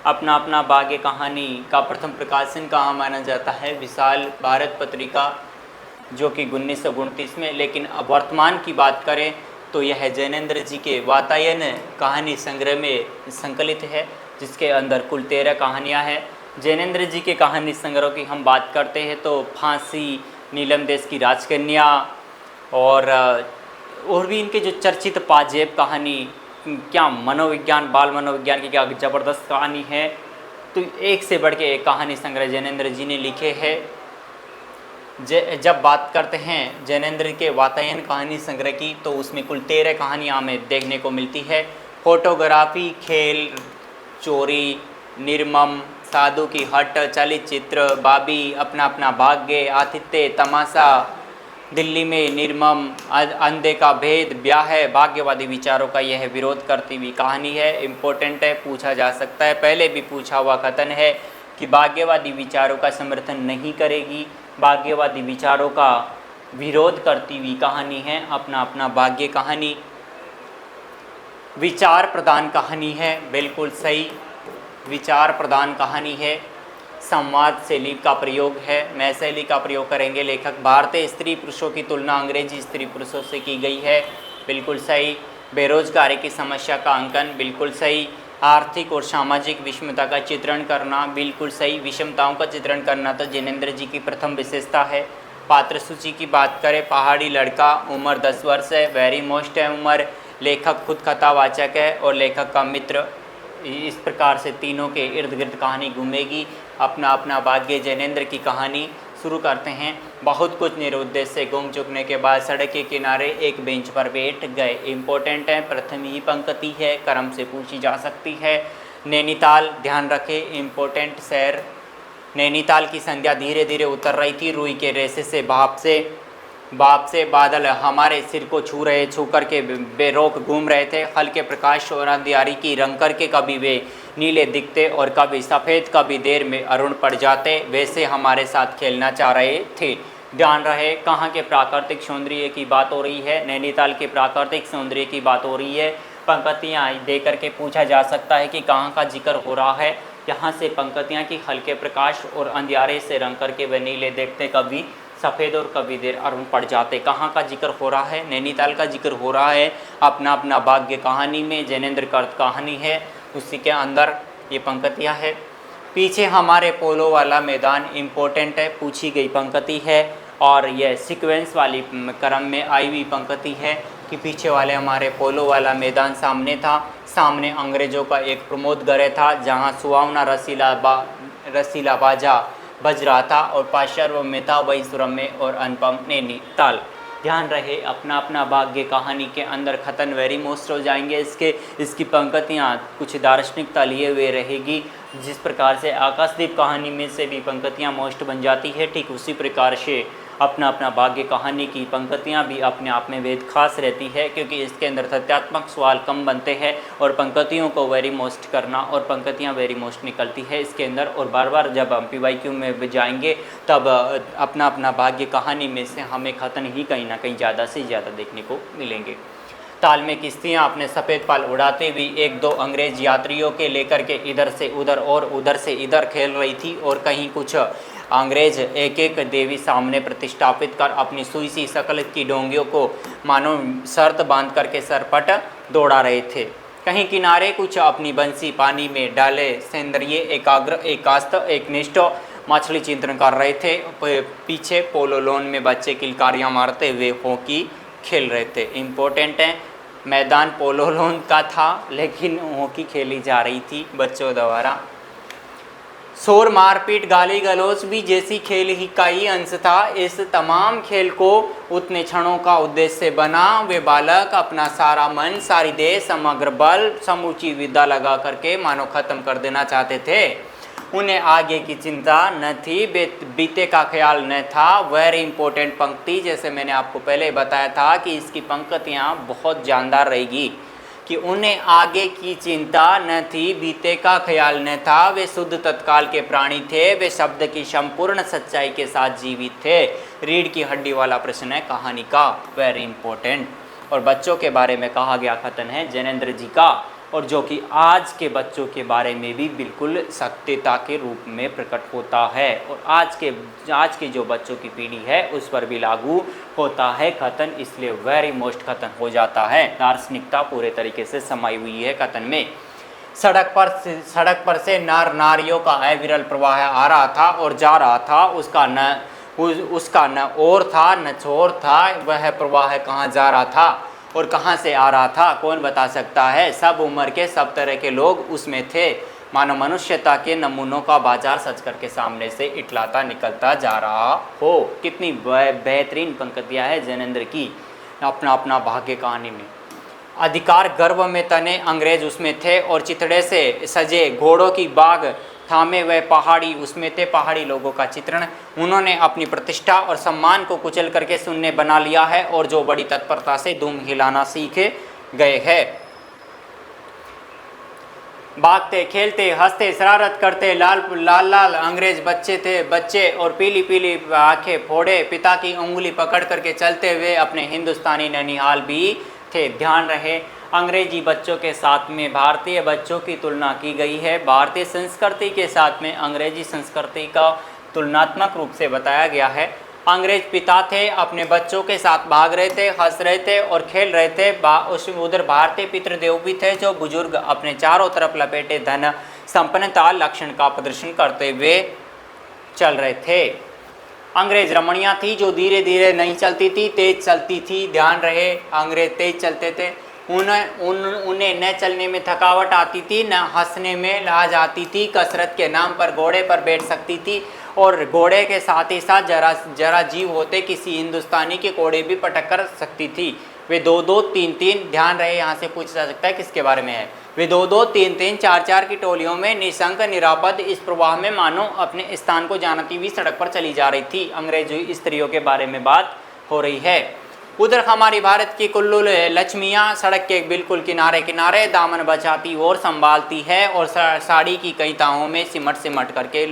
अपना अपना भाग्य कहानी का प्रथम प्रकाशन कहाँ माना जाता है? विशाल भारत पत्रिका, जो कि 1929 में। लेकिन अब वर्तमान की बात करें तो यह जैनेंद्र जी के वातायन कहानी संग्रह में संकलित है, जिसके अंदर कुल 13 कहानियाँ हैं। जैनेंद्र जी के कहानी संग्रह की हम बात करते हैं तो फांसी, नीलम देश की राजकन्या और भी इनके जो चर्चित पाजेब कहानी, क्या मनोविज्ञान, बाल मनोविज्ञान की क्या ज़बरदस्त कहानी है। तो एक से बढ़ के एक कहानी संग्रह जैनेंद्र जी ने लिखे हैं। जब बात करते हैं जैनेंद्र के वातायन कहानी संग्रह की तो उसमें कुल 13 कहानियाँ हमें देखने को मिलती है। फोटोग्राफी, खेल, चोरी, निर्मम, साधु की हट, चलचित्र, बाबी, अपना अपना भाग्य, आतिथ्य, तमाशा, दिल्ली में निर्मम, अंधे का भेद, ब्याह है, भाग्यवादी विचारों का यह विरोध करती हुई कहानी है। इम्पोर्टेंट है, पूछा जा सकता है। पहले भी पूछा हुआ कथन है कि भाग्यवादी विचारों का समर्थन नहीं करेगी, भाग्यवादी विचारों का विरोध करती हुई कहानी है अपना अपना भाग्य कहानी। विचार प्रधान कहानी है, बिल्कुल सही, विचार प्रधान कहानी है। संवाद शैली का प्रयोग है, मैं शैली का प्रयोग करेंगे। लेखक भारतीय स्त्री पुरुषों की तुलना अंग्रेजी स्त्री पुरुषों से की गई है, बिल्कुल सही। बेरोजगारी की समस्या का अंकन, बिल्कुल सही। आर्थिक और सामाजिक विषमता का चित्रण करना, बिल्कुल सही। विषमताओं का चित्रण करना तो जैनेंद्र जी की प्रथम विशेषता है। पात्र सूची की बात करें, पहाड़ी लड़का, उम्र 10 वर्ष है, वेरी मोस्ट है उम्र, लेखक खुद कथावाचक है और लेखक का मित्र। इस प्रकार से तीनों के इर्द गिर्द कहानी घूमेगी। अपना अपना भाग्य जैनेंद्र की कहानी शुरू करते हैं। बहुत कुछ निरुद्देश्य से घूम चुकने के बाद सड़क के किनारे एक बेंच पर बैठ गए। इम्पोर्टेंट है, प्रथम ही पंक्ति है, क्रम से पूछी जा सकती है। नैनीताल, ध्यान रखें, इम्पोर्टेंट शहर। नैनीताल की संध्या धीरे धीरे उतर रही थी। रुई के रेसे से भाप से बादल हमारे सिर को छू करके बेरोक घूम रहे थे। हल्के प्रकाश और अंधियारी की रंग करके कभी वे नीले दिखते और कभी सफ़ेद, कभी देर में अरुण पड़ जाते। वैसे हमारे साथ खेलना चाह रहे थे। ध्यान रहे, कहाँ के प्राकृतिक सौंदर्य की बात हो रही है? नैनीताल के प्राकृतिक सौंदर्य की बात हो रही है। पंक्तियाँ दे करके पूछा जा सकता है कि कहाँ का जिक्र हो रहा है। यहाँ से पंक्तियाँ की हल्के प्रकाश और अंधियारे से रंग करके वे नीले देखते, कभी सफ़ेद और कभी देर अरुण पड़ जाते। कहाँ का जिक्र हो रहा है? नैनीताल का जिक्र हो रहा है। अपना अपना भाग्य कहानी में जैनेंद्र का अर्थ कहानी है, उसी के अंदर ये पंक्तियाँ है। पीछे हमारे पोलो वाला मैदान इम्पोर्टेंट है, पूछी गई पंक्ति है और यह सीक्वेंस वाली क्रम में आई हुई पंक्ति है कि पीछे वाले हमारे पोलो वाला मैदान सामने था। सामने अंग्रेज़ों का एक प्रमोद गृह था जहाँ सुहावना रसीला बाजा बज रहा था और पार्श्व में था वही सुरम्य और अनुपम नैनीताल। ध्यान रहे, अपना अपना भाग्य कहानी के अंदर खतन वेरी मोस्ट हो जाएंगे। इसकी पंक्तियाँ कुछ दार्शनिकता लिए हुए रहेगी। जिस प्रकार से आकाशदीप कहानी में से भी पंक्तियाँ मोस्ट बन जाती है, ठीक उसी प्रकार से अपना अपना भाग्य कहानी की पंक्तियाँ भी अपने आप में वेद खास रहती है, क्योंकि इसके अंदर तथ्यात्मक सवाल कम बनते हैं और पंक्तियों को वेरी मोस्ट करना और पंक्तियाँ वेरी मोस्ट निकलती है इसके अंदर। और बार बार जब हम PYQ में जाएंगे तब अपना अपना भाग्य कहानी में से हमें खतन ही कहीं ना कहीं ज़्यादा से ज़्यादा देखने को मिलेंगे। ताल में किश्तियाँ अपने सफ़ेद पाल उड़ाते हुए एक दो अंग्रेज यात्रियों के लेकर के इधर से उधर और उधर से इधर खेल रही थी और कहीं कुछ अंग्रेज एक एक देवी सामने प्रतिष्ठापित कर अपनी सुई सी शकल की डोंगियों को मानो शर्त बांध करके सरपट दौड़ा रहे थे। कहीं किनारे कुछ अपनी बंसी पानी में डाले सेंद्रिय एकाग्र एकास्त एकनिष्ठ मछली चिंतन कर रहे थे। पीछे पोलो लोन में बच्चे किलकारियाँ मारते हुए हॉकी खेल रहे थे। इम्पोर्टेंट है, मैदान पोलो लोन का था लेकिन हॉकी खेली जा रही थी बच्चों द्वारा। शोर, मारपीट, गाली गलौज भी जैसी खेल ही का ही अंश था। इस तमाम खेल को उतने क्षणों का उद्देश्य बना। वे बालक अपना सारा मन, सारी देह, समग्र बल, समूची विद्या लगा करके मानो खत्म कर देना चाहते थे। उन्हें आगे की चिंता न थी, बीते का ख्याल न था। वेरी इंपॉर्टेंट पंक्ति, जैसे मैंने आपको पहले बताया था कि इसकी पंक्तियाँ बहुत जानदार रहेगी कि उन्हें आगे की चिंता न थी, बीते का ख्याल न था। वे शुद्ध तत्काल के प्राणी थे। वे शब्द की संपूर्ण सच्चाई के साथ जीवित थे। रीढ़ की हड्डी वाला प्रश्न है कहानी का, वेरी इंपॉर्टेंट। और बच्चों के बारे में कहा गया कथन है जैनेंद्र जी का, और जो कि आज के बच्चों के बारे में भी बिल्कुल सत्यता के रूप में प्रकट होता है और आज के जो बच्चों की पीढ़ी है उस पर भी लागू होता है कथन, इसलिए वेरी मोस्ट कथन हो जाता है। दार्शनिकता पूरे तरीके से समाई हुई है कथन में। सड़क पर से नर नारियों का अविरल प्रवाह आ रहा था और जा रहा था। उसका न ओर था न छोर था। वह प्रवाह कहाँ जा रहा था और कहाँ से आ रहा था, कौन बता सकता है? सब उम्र के, सब तरह के लोग उसमें थे। मानो मनुष्यता के नमूनों का बाजार सच करके सामने से इटलाता निकलता जा रहा हो। कितनी बेहतरीन पंक्तियाँ है जैनेंद्र की अपना अपना भाग्य कहानी में। अधिकार गर्व में तने अंग्रेज उसमें थे और चितड़े से सजे घोड़ों की बाग थामे वह पहाड़ी उसमें थे। पहाड़ी लोगों का चित्रण उन्होंने अपनी प्रतिष्ठा और सम्मान को कुचल करके शून्य बना लिया है और जो बड़ी तत्परता से धूम हिलाना सीखे गए हैं। भागते, खेलते, हंसते, शरारत करते लाल अंग्रेज बच्चे और पीली पीली आंखें फोड़े पिता की उंगली पकड़ करके चलते हुए अपने हिंदुस्तानी ननिहाल भी थे। ध्यान रहे, अंग्रेजी बच्चों के साथ में भारतीय बच्चों की तुलना की गई है। भारतीय संस्कृति के साथ में अंग्रेजी संस्कृति का तुलनात्मक रूप से बताया गया है। अंग्रेज पिता थे, अपने बच्चों के साथ भाग रहे थे, हंस रहे थे और खेल रहे थे। उधर भारतीय पितृदेव भी थे जो बुजुर्ग अपने चारों तरफ लपेटे धन संपन्नता लक्षण का प्रदर्शन करते हुए चल रहे थे। अंग्रेज रमणियाँ थी जो धीरे धीरे नहीं चलती थी, तेज चलती थी। ध्यान रहे, अंग्रेज तेज चलते थे। उन्हें न चलने में थकावट आती थी, न हंसने में लाज आती थी। कसरत के नाम पर घोड़े पर बैठ सकती थी और घोड़े के साथ ही साथ जरा जीव होते किसी हिंदुस्तानी के घोड़े भी पटक कर सकती थी। वे 2-2, 3-3, ध्यान रहे, यहाँ से पूछा जा सकता है किसके बारे में है। वे 2-2, 3-3, 4-4 की टोलियों में निशंक निरापद इस प्रवाह में मानो अपने स्थान को जानती हुई सड़क पर चली जा रही थी। अंग्रेजी स्त्रियों के बारे में बात हो रही है। उधर हमारी भारत की कुल्लू लक्ष्मियाँ सड़क के बिल्कुल किनारे किनारे दामन बचाती और संभालती है और साड़ी की कई ताहों में सिमट सिमट करके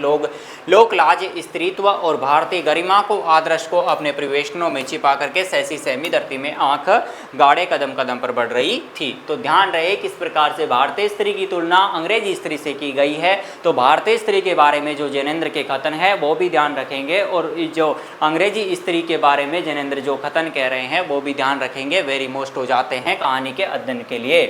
लोक लाज, स्त्रीत्व और भारतीय गरिमा को, आदर्श को अपने परिवेशनों में छिपा करके सहसी सहमी धरती में आंख गाड़े कदम कदम पर बढ़ रही थी। तो ध्यान रहे किस प्रकार से भारतीय स्त्री की तुलना अंग्रेजी स्त्री से की गई है। तो भारतीय स्त्री के बारे में जो जैनेंद्र के कथन है वो भी ध्यान रखेंगे, और जो अंग्रेजी स्त्री के बारे में जैनेंद्र जो कथन कह रहे हैं वो भी ध्यान रखेंगे। वेरी मोस्ट हो जाते हैं कहानी के अध्ययन के लिए।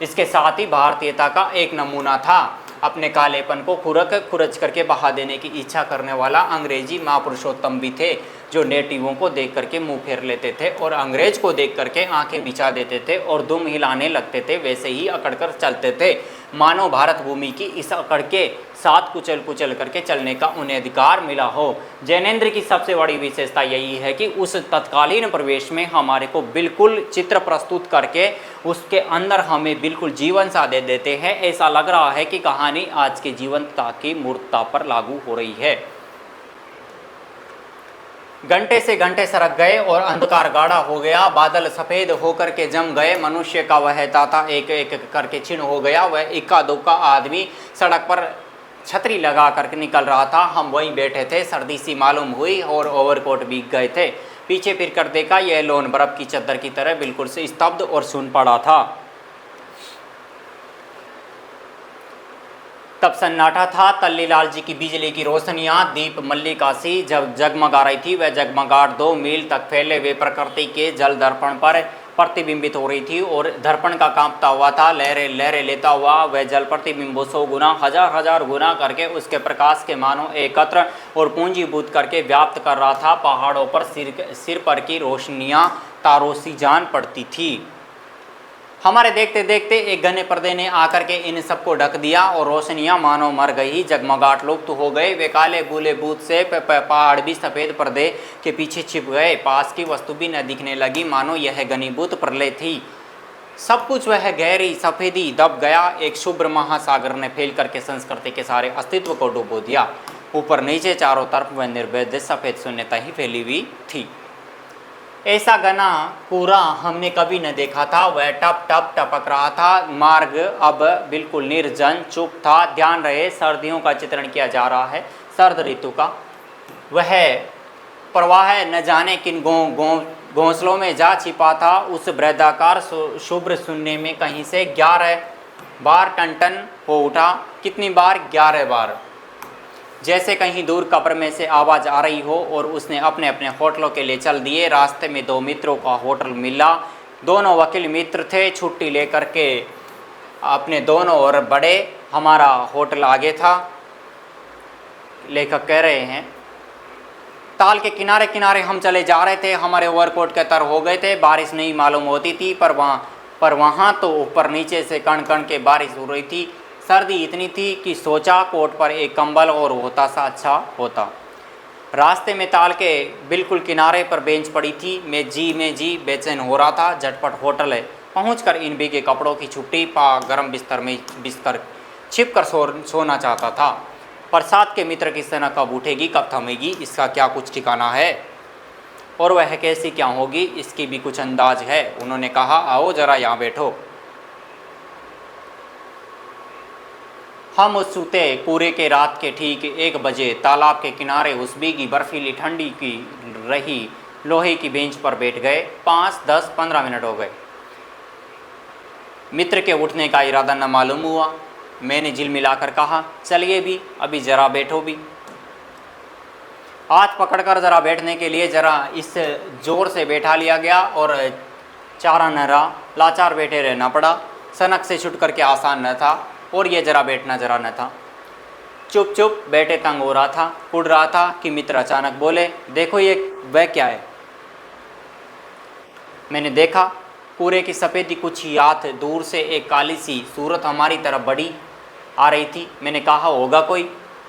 इसके साथ ही भारतीयता का एक नमूना था, अपने कालेपन को खुरच करके बहा देने की इच्छा करने वाला अंग्रेजी महापुरुषोत्तम भी थे, जो नेटिवों को देख करके मुंह फेर लेते थे और अंग्रेज को देख करके आंखें बिछा देते थे और दुम हिलाने लगते थे, वैसे ही अकड़ कर चलते थे, मानो भारत भूमि की इस अकड़ के साथ कुचल करके चलने का उन्हें अधिकार मिला हो। जैनेंद्र की सबसे बड़ी विशेषता यही है कि उस तत्कालीन प्रवेश में हमारे को बिल्कुल चित्र प्रस्तुत करके उसके अंदर हमें बिल्कुल जीवन सा दे देते हैं। ऐसा लग रहा है कि कहानी आज के जीवंतता की मूर्तता पर लागू हो रही है। घंटे से घंटे सरक गए और अंधकार गाढ़ा हो गया, बादल सफ़ेद होकर के जम गए, मनुष्य का वह ताता एक एक करके छिन्न हो गया। वह इक्का दुक्का आदमी सड़क पर छतरी लगा करके निकल रहा था। हम वहीं बैठे थे, सर्दी सी मालूम हुई और ओवरकोट भीग गए थे। पीछे फिर कर देखा, यह लोन बर्फ की चद्दर की तरह बिल्कुल से स्तब्ध और सुन पड़ा था। तब सन्नाटा था। तल्लीलाल जी की बिजली की रोशनियाँ दीप मल्लिका सी जब जगमगा रही थी। वह जगमगाहट 2 मील तक फैले वे प्रकृति के जल दर्पण पर प्रतिबिंबित हो रही थी और दर्पण का कांपता हुआ था, लहरें लेता हुआ वह जल प्रतिबिंबों 100 गुना, हजार गुना करके उसके प्रकाश के मानो एकत्र और पूंजीभूत करके व्याप्त कर रहा था। पहाड़ों पर सिर पर की रोशनियाँ तारों सी जान पड़ती थी। हमारे देखते देखते एक घने पर्दे ने आकर के इन सबको ढक दिया और रोशनियां मानो मर गई, जगमगाहट लुप्त हो गए। वे काले बूले बूत से पहाड़ भी सफ़ेद पर्दे के पीछे छिप गए। पास की वस्तु भी न दिखने लगी, मानो यह घनीभूत प्रलय थी। सब कुछ वह गहरी सफ़ेदी दब गया। एक शुभ्र महासागर ने फैल करके संस्कृति के सारे अस्तित्व को डुबो दिया। ऊपर नीचे चारों तरफ वह निर्भेद सफ़ेद शून्यता ही फैली हुई थी। ऐसा घना पूरा हमने कभी न देखा था। वह टप टप टपक रहा था। मार्ग अब बिल्कुल निर्जन चुप था। ध्यान रहे, सर्दियों का चित्रण किया जा रहा है, सर्द ऋतु का। वह प्रवाह न जाने किन घोंसलों में जा छिपा था। उस वृद्धाकार शुभ्र शून्य में कहीं से 11 बार टन हो उठा। कितनी बार? 11 बार। जैसे कहीं दूर कब्र में से आवाज़ आ रही हो और उसने अपने अपने होटलों के लिए चल दिए। रास्ते में 2 मित्रों का होटल मिला। दोनों वकील मित्र थे। छुट्टी लेकर के अपने दोनों ओर बड़े। हमारा होटल आगे था। लेखक कह रहे हैं, ताल के किनारे किनारे हम चले जा रहे थे। हमारे ओवरकोट के तर हो गए थे। बारिश नहीं मालूम होती थी, पर वहाँ तो ऊपर नीचे से कण कण के बारिश हो रही थी। सर्दी इतनी थी कि सोचा कोट पर एक कंबल और होता सा अच्छा होता। रास्ते में ताल के बिल्कुल किनारे पर बेंच पड़ी थी। मैं जी बेचैन हो रहा था। झटपट होटल है पहुंचकर इन भीगे कपड़ों की छुट्टी पा गर्म बिस्तर में बिस्तर छिप कर सोना चाहता था। पर साथ के मित्र की सेना कब उठेगी, कब थमेगी, इसका क्या कुछ ठिकाना है, और वह कैसी क्या होगी, इसकी भी कुछ अंदाज है। उन्होंने कहा, आओ जरा यहाँ बैठो। हम उस सूते पूरे के रात के ठीक 1 बजे तालाब के किनारे उस भीगी बर्फीली ठंडी की रही लोहे की बेंच पर बैठ गए। 5, 10, 15 मिनट हो गए। मित्र के उठने का इरादा न मालूम हुआ। मैंने झिलमिलाकर कहा, चलिए भी, अभी ज़रा बैठो भी। हाथ पकड़कर ज़रा बैठने के लिए ज़रा इस जोर से बैठा लिया गया और चारा न रहा। लाचार बैठे रहना पड़ा। सनक से छुट करके आसान न था और ये ज़रा बैठना ज़रा न था। चुप चुप बैठे तंग हो रहा था, उड़ रहा था कि मित्र अचानक बोले, देखो ये वह क्या है। मैंने देखा पूरे की सफ़ेदी कुछ ही याद दूर से एक काली सी सूरत हमारी तरफ बढ़ी आ रही थी। मैंने कहा होगा कोई।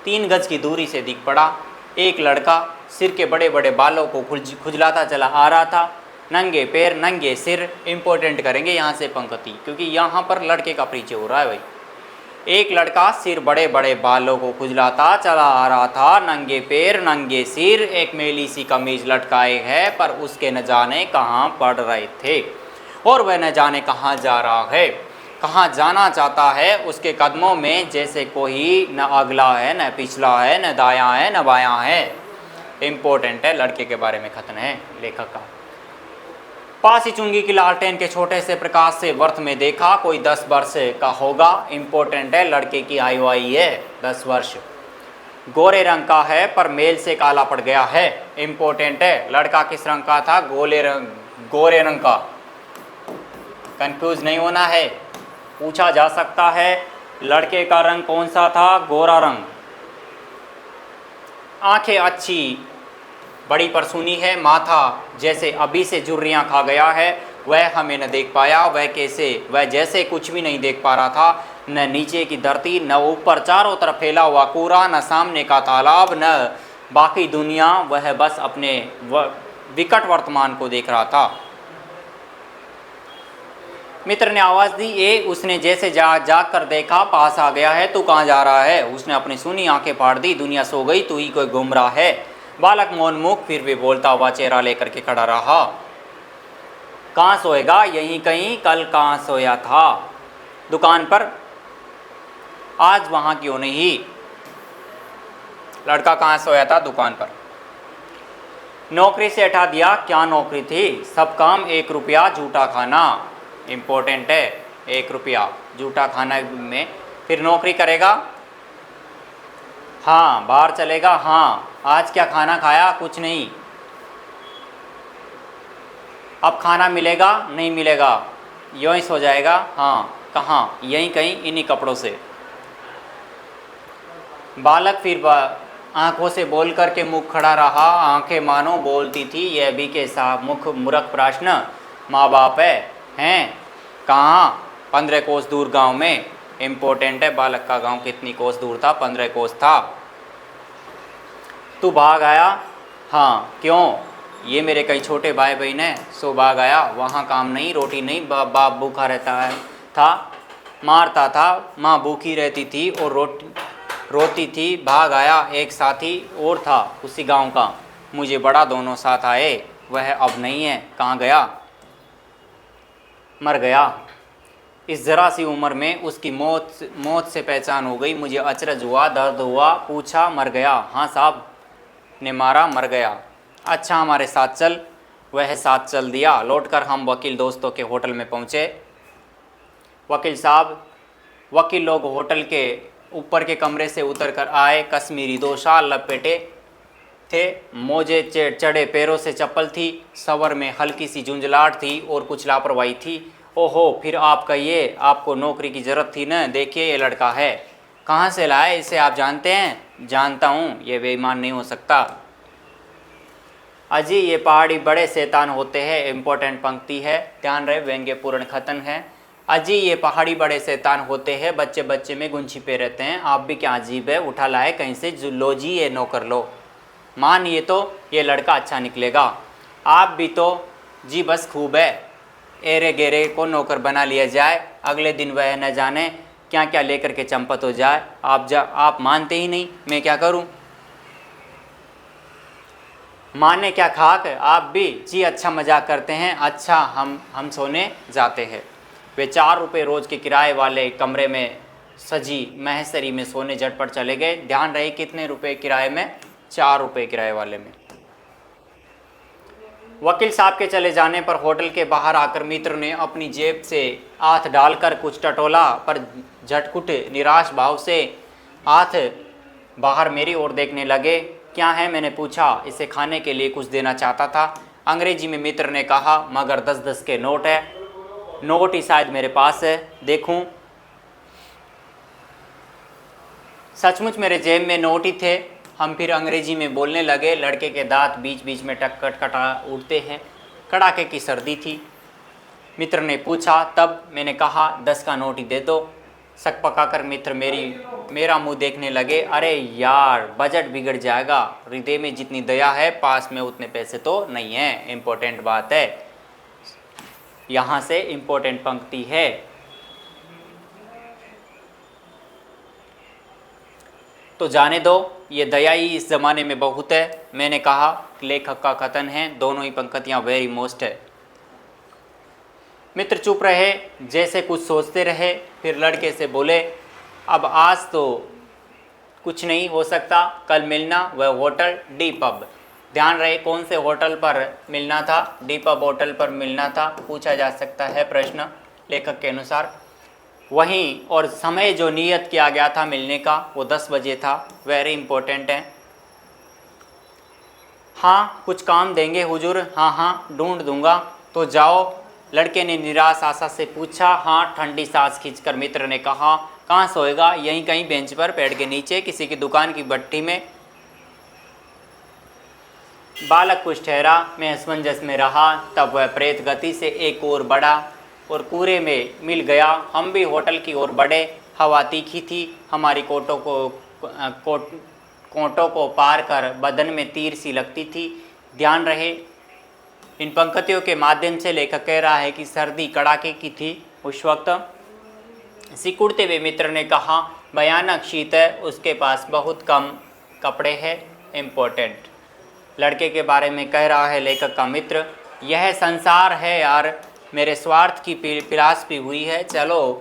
3 गज की दूरी से दिख पड़ा एक लड़का, सिर के बड़े बड़े बालों को खुजलाता चला आ रहा था। नंगे पैर नंगे सिर, इम्पोर्टेंट करेंगे यहाँ से पंक्ति, क्योंकि यहाँ पर लड़के का परिचय हो रहा है भाई। एक लड़का सिर बड़े बड़े बालों को खुजलाता चला आ रहा था, नंगे पैर नंगे सिर, एक मेली सी कमीज लटकाए है, पर उसके न जाने कहाँ पड़ रहे थे और वह न जाने कहाँ जा रहा है, कहाँ जाना चाहता है। उसके कदमों में जैसे कोई न अगला है न पिछला है, न दायां है न बायां है। इम्पोर्टेंट है, लड़के के बारे में कथन है लेखक का। पास ही चुंगी की लालटेन के छोटे से प्रकाश से वर्थ में देखा कोई 10 वर्ष का होगा। इम्पोर्टेंट है, लड़के की आयु आई है 10 वर्ष। गोरे रंग का है पर मेल से काला पड़ गया है। इम्पोर्टेंट है, लड़का किस रंग का था? गोरे रंग का। कंफ्यूज नहीं होना है, पूछा जा सकता है लड़के का रंग कौन सा था? गोरा रंग। आंखें अच्छी बड़ी परसूनी है, माथा जैसे अभी से झुर्रियाँ खा गया है। वह हमें न देख पाया, वह जैसे कुछ भी नहीं देख पा रहा था, न नीचे की धरती, न ऊपर चारों तरफ फैला हुआ कूड़ा, न सामने का तालाब, न बाकी दुनिया। वह बस अपने विकट वर्तमान को देख रहा था। मित्र ने आवाज़ दी, ए। उसने जैसे जाग कर देखा, पास आ गया है। तू कहाँ जा रहा है? उसने अपनी सूनी आंखें फाड़ दी, दुनिया सो गई, तू ही कोई घूम रहा है। बालक मौनमुख फिर भी बोलता हुआ चेहरा लेकर के खड़ा रहा। कहाँ सोएगा? यहीं कहीं। कल कहाँ सोया था? दुकान पर। आज वहाँ क्यों नहीं? लड़का कहाँ सोया था? दुकान पर। नौकरी से हटा दिया? क्या नौकरी थी? सब काम 1 रुपया, झूठा खाना। इम्पोर्टेंट है, 1 रुपया झूठा खाना में। फिर नौकरी करेगा? हाँ। बाहर चलेगा? हाँ। आज क्या खाना खाया? कुछ नहीं। अब खाना मिलेगा? नहीं मिलेगा। यूँ ही सो जाएगा? हाँ। कहाँ? यहीं कहीं, इन्हीं कपड़ों से। बालक फिर आंखों से बोल कर के मुख खड़ा रहा, आंखें मानो बोलती थी। यह भी के साहब मुख मूर्ख प्रश्न। माँ बाप हैं? कहाँ? 15 कोस दूर गांव में। इम्पोर्टेंट है, बालक का गांव कितनी कोस दूर था? 15 कोस था। तू भाग आया? हाँ। क्यों? ये मेरे कई छोटे भाई बहन हैं, सो भाग आया। वहाँ काम नहीं, रोटी नहीं, बाप भूखा रहता था, मारता था, माँ भूखी रहती थी और रोती थी। भाग आया। एक साथी और था उसी गांव का, मुझे बड़ा दोनों साथ आए। वह अब नहीं है। कहाँ गया? मर गया। इस ज़रा सी उम्र में उसकी मौत से पहचान हो गई। मुझे अचरज हुआ, दर्द हुआ। पूछा, मर गया? हाँ साहब ने मारा, मर गया। अच्छा हमारे साथ चल। वह साथ चल दिया। लौटकर हम वकील दोस्तों के होटल में पहुँचे। वकील लोग होटल के ऊपर के कमरे से उतर कर आए। कश्मीरी 2 शाल लपेटे थे, मोजे चढ़े पैरों से चप्पल थी, सवर में हल्की सी झुंझलाहट थी और कुछ लापरवाही थी। ओहो, फिर आप कहिए, आपको नौकरी की ज़रूरत थी न? देखिए ये लड़का है। कहाँ से लाए इसे? आप जानते हैं? जानता हूँ, ये बेईमान नहीं हो सकता। अजी ये पहाड़ी बड़े शैतान होते हैं। इम्पोर्टेंट पंक्ति है, ध्यान रहे, व्यंग्यपूर्ण कथन है। अजी ये पहाड़ी बड़े शैतान होते हैं, बच्चे बच्चे में गुण छिपे रहते हैं। आप भी क्या अजीब है, उठा लाए कहीं से, लो जी ये नौकर लो। मानिए तो ये लड़का अच्छा निकलेगा। आप भी तो जी बस खूब है। एरे गेरे को नौकर बना लिया जाए, अगले दिन वह न जाने क्या क्या लेकर के चंपत हो जाए। आप मानते ही नहीं, मैं क्या करूं? माने क्या खाक? आप भी जी अच्छा मजाक करते हैं। अच्छा हम सोने जाते हैं। वे 4 रुपये रोज़ के किराए वाले कमरे में सजी महसरी में सोने झटपट चले गए। ध्यान रहे कितने रुपए किराए में? 4 रुपये किराए वाले में। वकील साहब के चले जाने पर होटल के बाहर आकर मित्र ने अपनी जेब से हाथ डालकर कुछ टटोला, पर झटकुट निराश भाव से हाथ बाहर मेरी ओर देखने लगे। क्या है? मैंने पूछा। इसे खाने के लिए कुछ देना चाहता था। अंग्रेजी में मित्र ने कहा, मगर 10-10 के नोट है। नोट ही शायद मेरे पास है, देखूं। सचमुच मेरे जेब में नोट ही थे। हम फिर अंग्रेजी में बोलने लगे। लड़के के दांत बीच बीच में टक खटखटा उठते हैं। कड़ाके की सर्दी थी। मित्र ने पूछा, तब मैंने कहा 10 का नोट ही दे दो। शक पकाकर मित्र मेरा मुंह देखने लगे। अरे यार, बजट बिगड़ जाएगा। हृदय में जितनी दया है पास में उतने पैसे तो नहीं है। इम्पोर्टेंट बात है। यहाँ से इम्पोर्टेंट पंक्ति है। तो जाने दो, ये दया ही इस ज़माने में बहुत है। मैंने कहा, लेखक का कथन है, दोनों ही पंक्तियाँ वेरी मोस्ट है। मित्र चुप रहे, जैसे कुछ सोचते रहे। फिर लड़के से बोले, अब आज तो कुछ नहीं हो सकता, कल मिलना, वह होटल डी पब। ध्यान रहे कौन से होटल पर मिलना था। डी पब होटल पर मिलना था। पूछा जा सकता है प्रश्न लेखक के अनुसार। वहीं और समय जो नियत किया गया था मिलने का वो 10 बजे था। वेरी इंपॉर्टेंट है। हाँ, कुछ काम देंगे हुजूर। हाँ, ढूंढ दूंगा, तो जाओ। लड़के ने निराश आशा से पूछा। हाँ, ठंडी सांस खींचकर मित्र ने कहा, कहाँ सोएगा? यहीं कहीं बेंच पर, पेड़ के नीचे, किसी की दुकान की भट्टी में। बालक कुछ ठहरा। मैं असमंजस में रहा। तब वह प्रेत गति से एक ओर बढ़ा और कूरे में मिल गया। हम भी होटल की ओर बढ़े। हवा तीखी थी। हमारी कोटों को पार कर बदन में तीर सी लगती थी। ध्यान रहे, इन पंक्तियों के माध्यम से लेखक कह रहा है कि सर्दी कड़ाके की थी उस वक्त। सिकुड़ते हुए मित्र ने कहा, भयानक शीत है, उसके पास बहुत कम कपड़े हैं। इम्पोर्टेंट। लड़के के बारे में कह रहा है लेखक का मित्र, यह संसार है यार, मेरे स्वार्थ की पिलास भी हुई है। चलो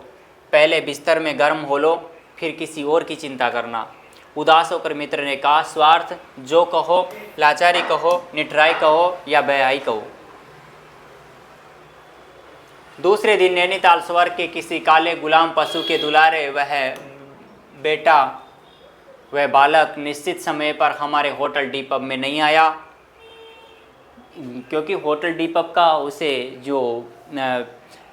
पहले बिस्तर में गर्म हो लो, फिर किसी और की चिंता करना। उदास होकर मित्र ने कहा, स्वार्थ जो कहो, लाचारी कहो, निठराई कहो या बेहाई कहो। दूसरे दिन नैनीताल स्वर्ग के किसी काले गुलाम पशु के दुलारे वह बालक निश्चित समय पर हमारे होटल डी पब में नहीं आया, क्योंकि होटल डी पब का उसे जो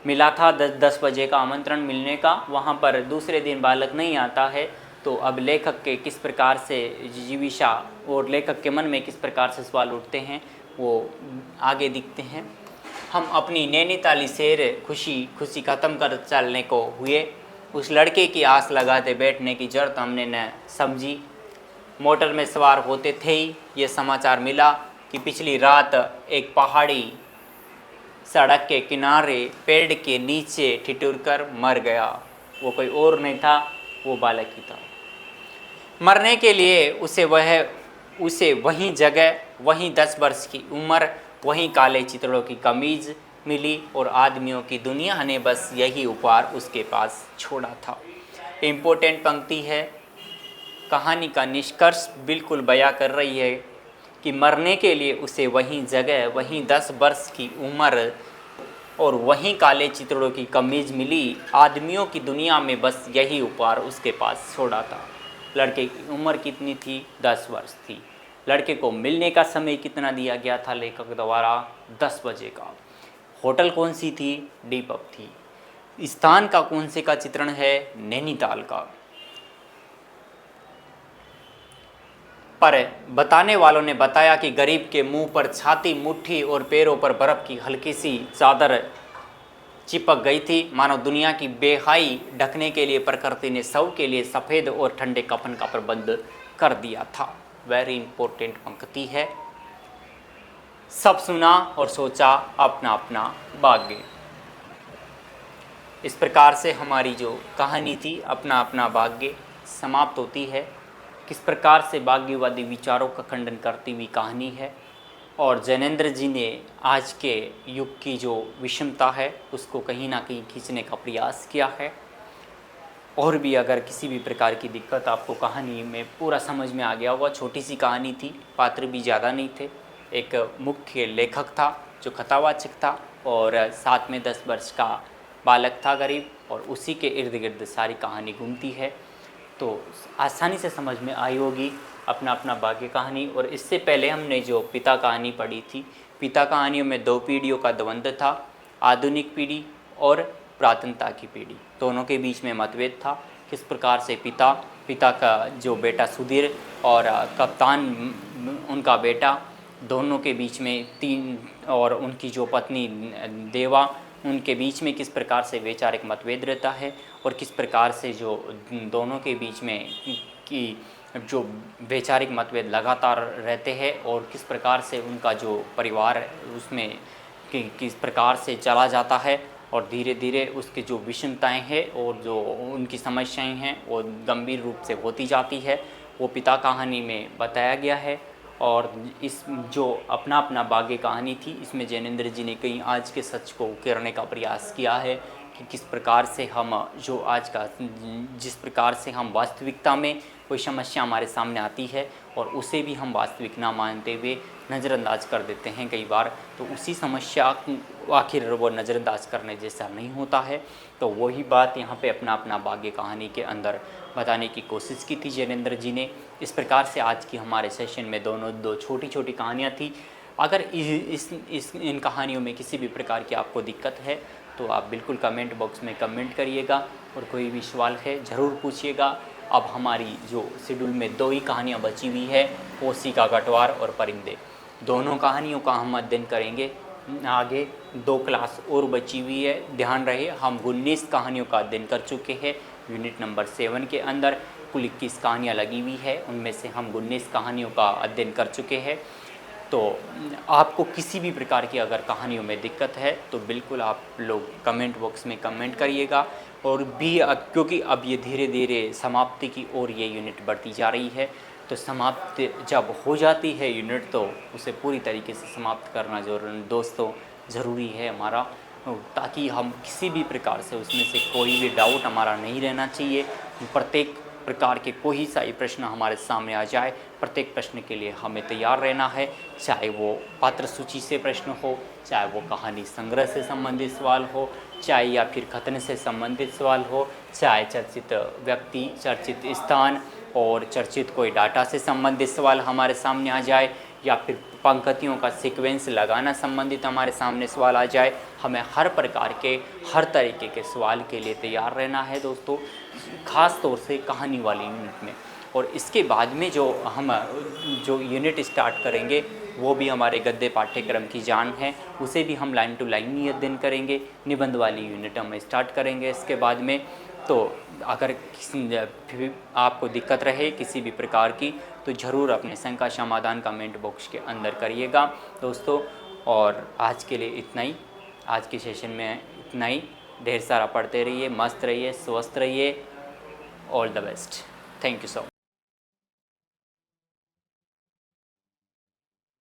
मिला था 10 बजे का आमंत्रण मिलने का, वहाँ पर दूसरे दिन बालक नहीं आता है। तो अब लेखक के किस प्रकार से जिजीविषा और लेखक के मन में किस प्रकार से सवाल उठते हैं वो आगे दिखते हैं। हम अपनी नैनीताली सैर खुशी खुशी ख़त्म कर चलने को हुए। उस लड़के की आस लगाते बैठने की जरूरत हमने न समझी। मोटर में सवार होते थे ही ये समाचार मिला कि पिछली रात एक पहाड़ी सड़क के किनारे पेड़ के नीचे ठिठुर कर मर गया। वो कोई और नहीं था, वो बालक ही था। मरने के लिए उसे वहीं जगह, वहीं 10 वर्ष की उम्र, वहीं काले चितड़ों की कमीज मिली और आदमियों की दुनिया ने बस यही उपहार उसके पास छोड़ा था। इम्पोर्टेंट पंक्ति है। कहानी का निष्कर्ष बिल्कुल बयां कर रही है कि मरने के लिए उसे वहीं जगह, वहीं 10 वर्ष की उम्र और वहीं काले चितड़ों की कमीज मिली। आदमियों की दुनिया में बस यही उपहार उसके पास छोड़ा था। लड़के की उम्र कितनी थी? 10 वर्ष थी। लड़के को मिलने का समय कितना दिया गया था लेखक द्वारा? 10 बजे का। होटल कौन सी थी? डी पब थी। स्थान का कौन से का चित्रण है? नैनीताल का। पर बताने वालों ने बताया कि गरीब के मुंह पर छाती, मुट्ठी और पैरों पर बर्फ़ की हल्की सी चादर चिपक गई थी, मानो दुनिया की बेहाई ढकने के लिए प्रकृति ने सब के लिए सफ़ेद और ठंडे कफन का प्रबंध कर दिया था। वेरी इंपॉर्टेंट पंक्ति है। सब सुना और सोचा अपना अपना भाग्य। इस प्रकार से हमारी जो कहानी थी अपना अपना भाग्य समाप्त होती है। किस प्रकार से भाग्यवादी विचारों का खंडन करती हुई कहानी है और जैनेंद्र जी ने आज के युग की जो विषमता है उसको कहीं ना कहीं खींचने का प्रयास किया है। और भी अगर किसी भी प्रकार की दिक्कत आपको कहानी में पूरा समझ में आ गया होगा। छोटी सी कहानी थी, पात्र भी ज़्यादा नहीं थे। एक मुख्य लेखक था जो कथावाचक था और साथ में 10 वर्ष का बालक था गरीब, और उसी के इर्द गिर्द सारी कहानी घूमती है। तो आसानी से समझ में आई होगी अपना अपना भाग्य कहानी। और इससे पहले हमने जो पिता कहानी पढ़ी थी, पिता कहानियों में 2 पीढ़ियों का द्वंद्व था, आधुनिक पीढ़ी और पुरातनता की पीढ़ी, दोनों के बीच में मतभेद था। किस प्रकार से पिता का जो बेटा सुधीर और कप्तान उनका बेटा, दोनों के बीच में तीन, और उनकी जो पत्नी देवा, उनके बीच में किस प्रकार से वैचारिक मतभेद रहता है और किस प्रकार से जो दोनों के बीच में कि जो वैचारिक मतभेद लगातार रहते हैं और किस प्रकार से उनका जो परिवार उसमें किस प्रकार से चला जाता है और धीरे धीरे उसकी जो विषमताएं हैं और जो उनकी समस्याएं हैं वो गंभीर रूप से होती जाती है, वो पिता कहानी में बताया गया है। और इस जो अपना अपना बागे कहानी थी, इसमें जैनेंद्र जी ने कहीं आज के सच को उकेरने का प्रयास किया है कि किस प्रकार से हम जो आज का जिस प्रकार से हम वास्तविकता में कोई समस्या हमारे सामने आती है और उसे भी हम वास्तविक ना मानते हुए नज़रअंदाज कर देते हैं कई बार, तो उसी समस्या आखिर वो नज़रअंदाज करने जैसा नहीं होता है। तो वही बात यहाँ पे अपना अपना बागे कहानी के अंदर बताने की कोशिश की थी जैनेंद्र जी ने। इस प्रकार से आज की हमारे सेशन में दो छोटी छोटी कहानियाँ थी। अगर इन कहानियों में किसी भी प्रकार की आपको दिक्कत है तो आप बिल्कुल कमेंट बॉक्स में कमेंट करिएगा और कोई भी सवाल है ज़रूर पूछिएगा। अब हमारी जो शेड्यूल में 2 ही कहानियाँ बची हुई है, ओसी का गटवार और परिंदे, दोनों कहानियों का हम अध्ययन करेंगे। आगे 2 क्लास और बची हुई है। ध्यान रहे हम 19 कहानियों का अध्ययन कर चुके हैं। यूनिट नंबर 7 के अंदर कुल 21 कहानियाँ लगी हुई है, उनमें से हम 19 कहानियों का अध्ययन कर चुके हैं। तो आपको किसी भी प्रकार की अगर कहानियों में दिक्कत है तो बिल्कुल आप लोग कमेंट बॉक्स में कमेंट करिएगा। और भी क्योंकि अब ये धीरे धीरे समाप्ति की ओर ये यूनिट बढ़ती जा रही है, तो समाप्त जब हो जाती है यूनिट तो उसे पूरी तरीके से समाप्त करना दोस्तों ज़रूरी है हमारा, ताकि हम किसी भी प्रकार से उसमें से कोई भी डाउट हमारा नहीं रहना चाहिए। प्रत्येक प्रकार के कोई सा ही प्रश्न हमारे सामने आ जाए, प्रत्येक प्रश्न के लिए हमें तैयार रहना है, चाहे वो पात्र सूची से प्रश्न हो, चाहे वो कहानी संग्रह से संबंधित सवाल हो, चाहे या फिर कथन से संबंधित सवाल हो, चाहे चर्चित व्यक्ति, चर्चित स्थान और चर्चित कोई डाटा से संबंधित सवाल हमारे सामने आ जाए, या फिर पंक्तियों का सीक्वेंस लगाना संबंधित हमारे सामने सवाल आ जाए। हमें हर प्रकार के हर तरीके के सवाल के लिए तैयार रहना है दोस्तों, ख़ास तौर से कहानी वाली यूनिट में। और इसके बाद में जो हम जो यूनिट स्टार्ट करेंगे वो भी हमारे गद्य पाठ्यक्रम की जान है, उसे भी हम लाइन टू लाइन ही अध्ययन करेंगे। निबंध वाली यूनिट हम स्टार्ट करेंगे इसके बाद में। तो अगर किसी आपको दिक्कत रहे किसी भी प्रकार की तो ज़रूर अपने शंका समाधान कमेंट बॉक्स के अंदर करिएगा दोस्तों। और आज के लिए इतना ही, आज के सेशन में इतना ही। ढेर सारा पढ़ते रहिए, मस्त रहिए, स्वस्थ रहिए। All the best. Thank you so much.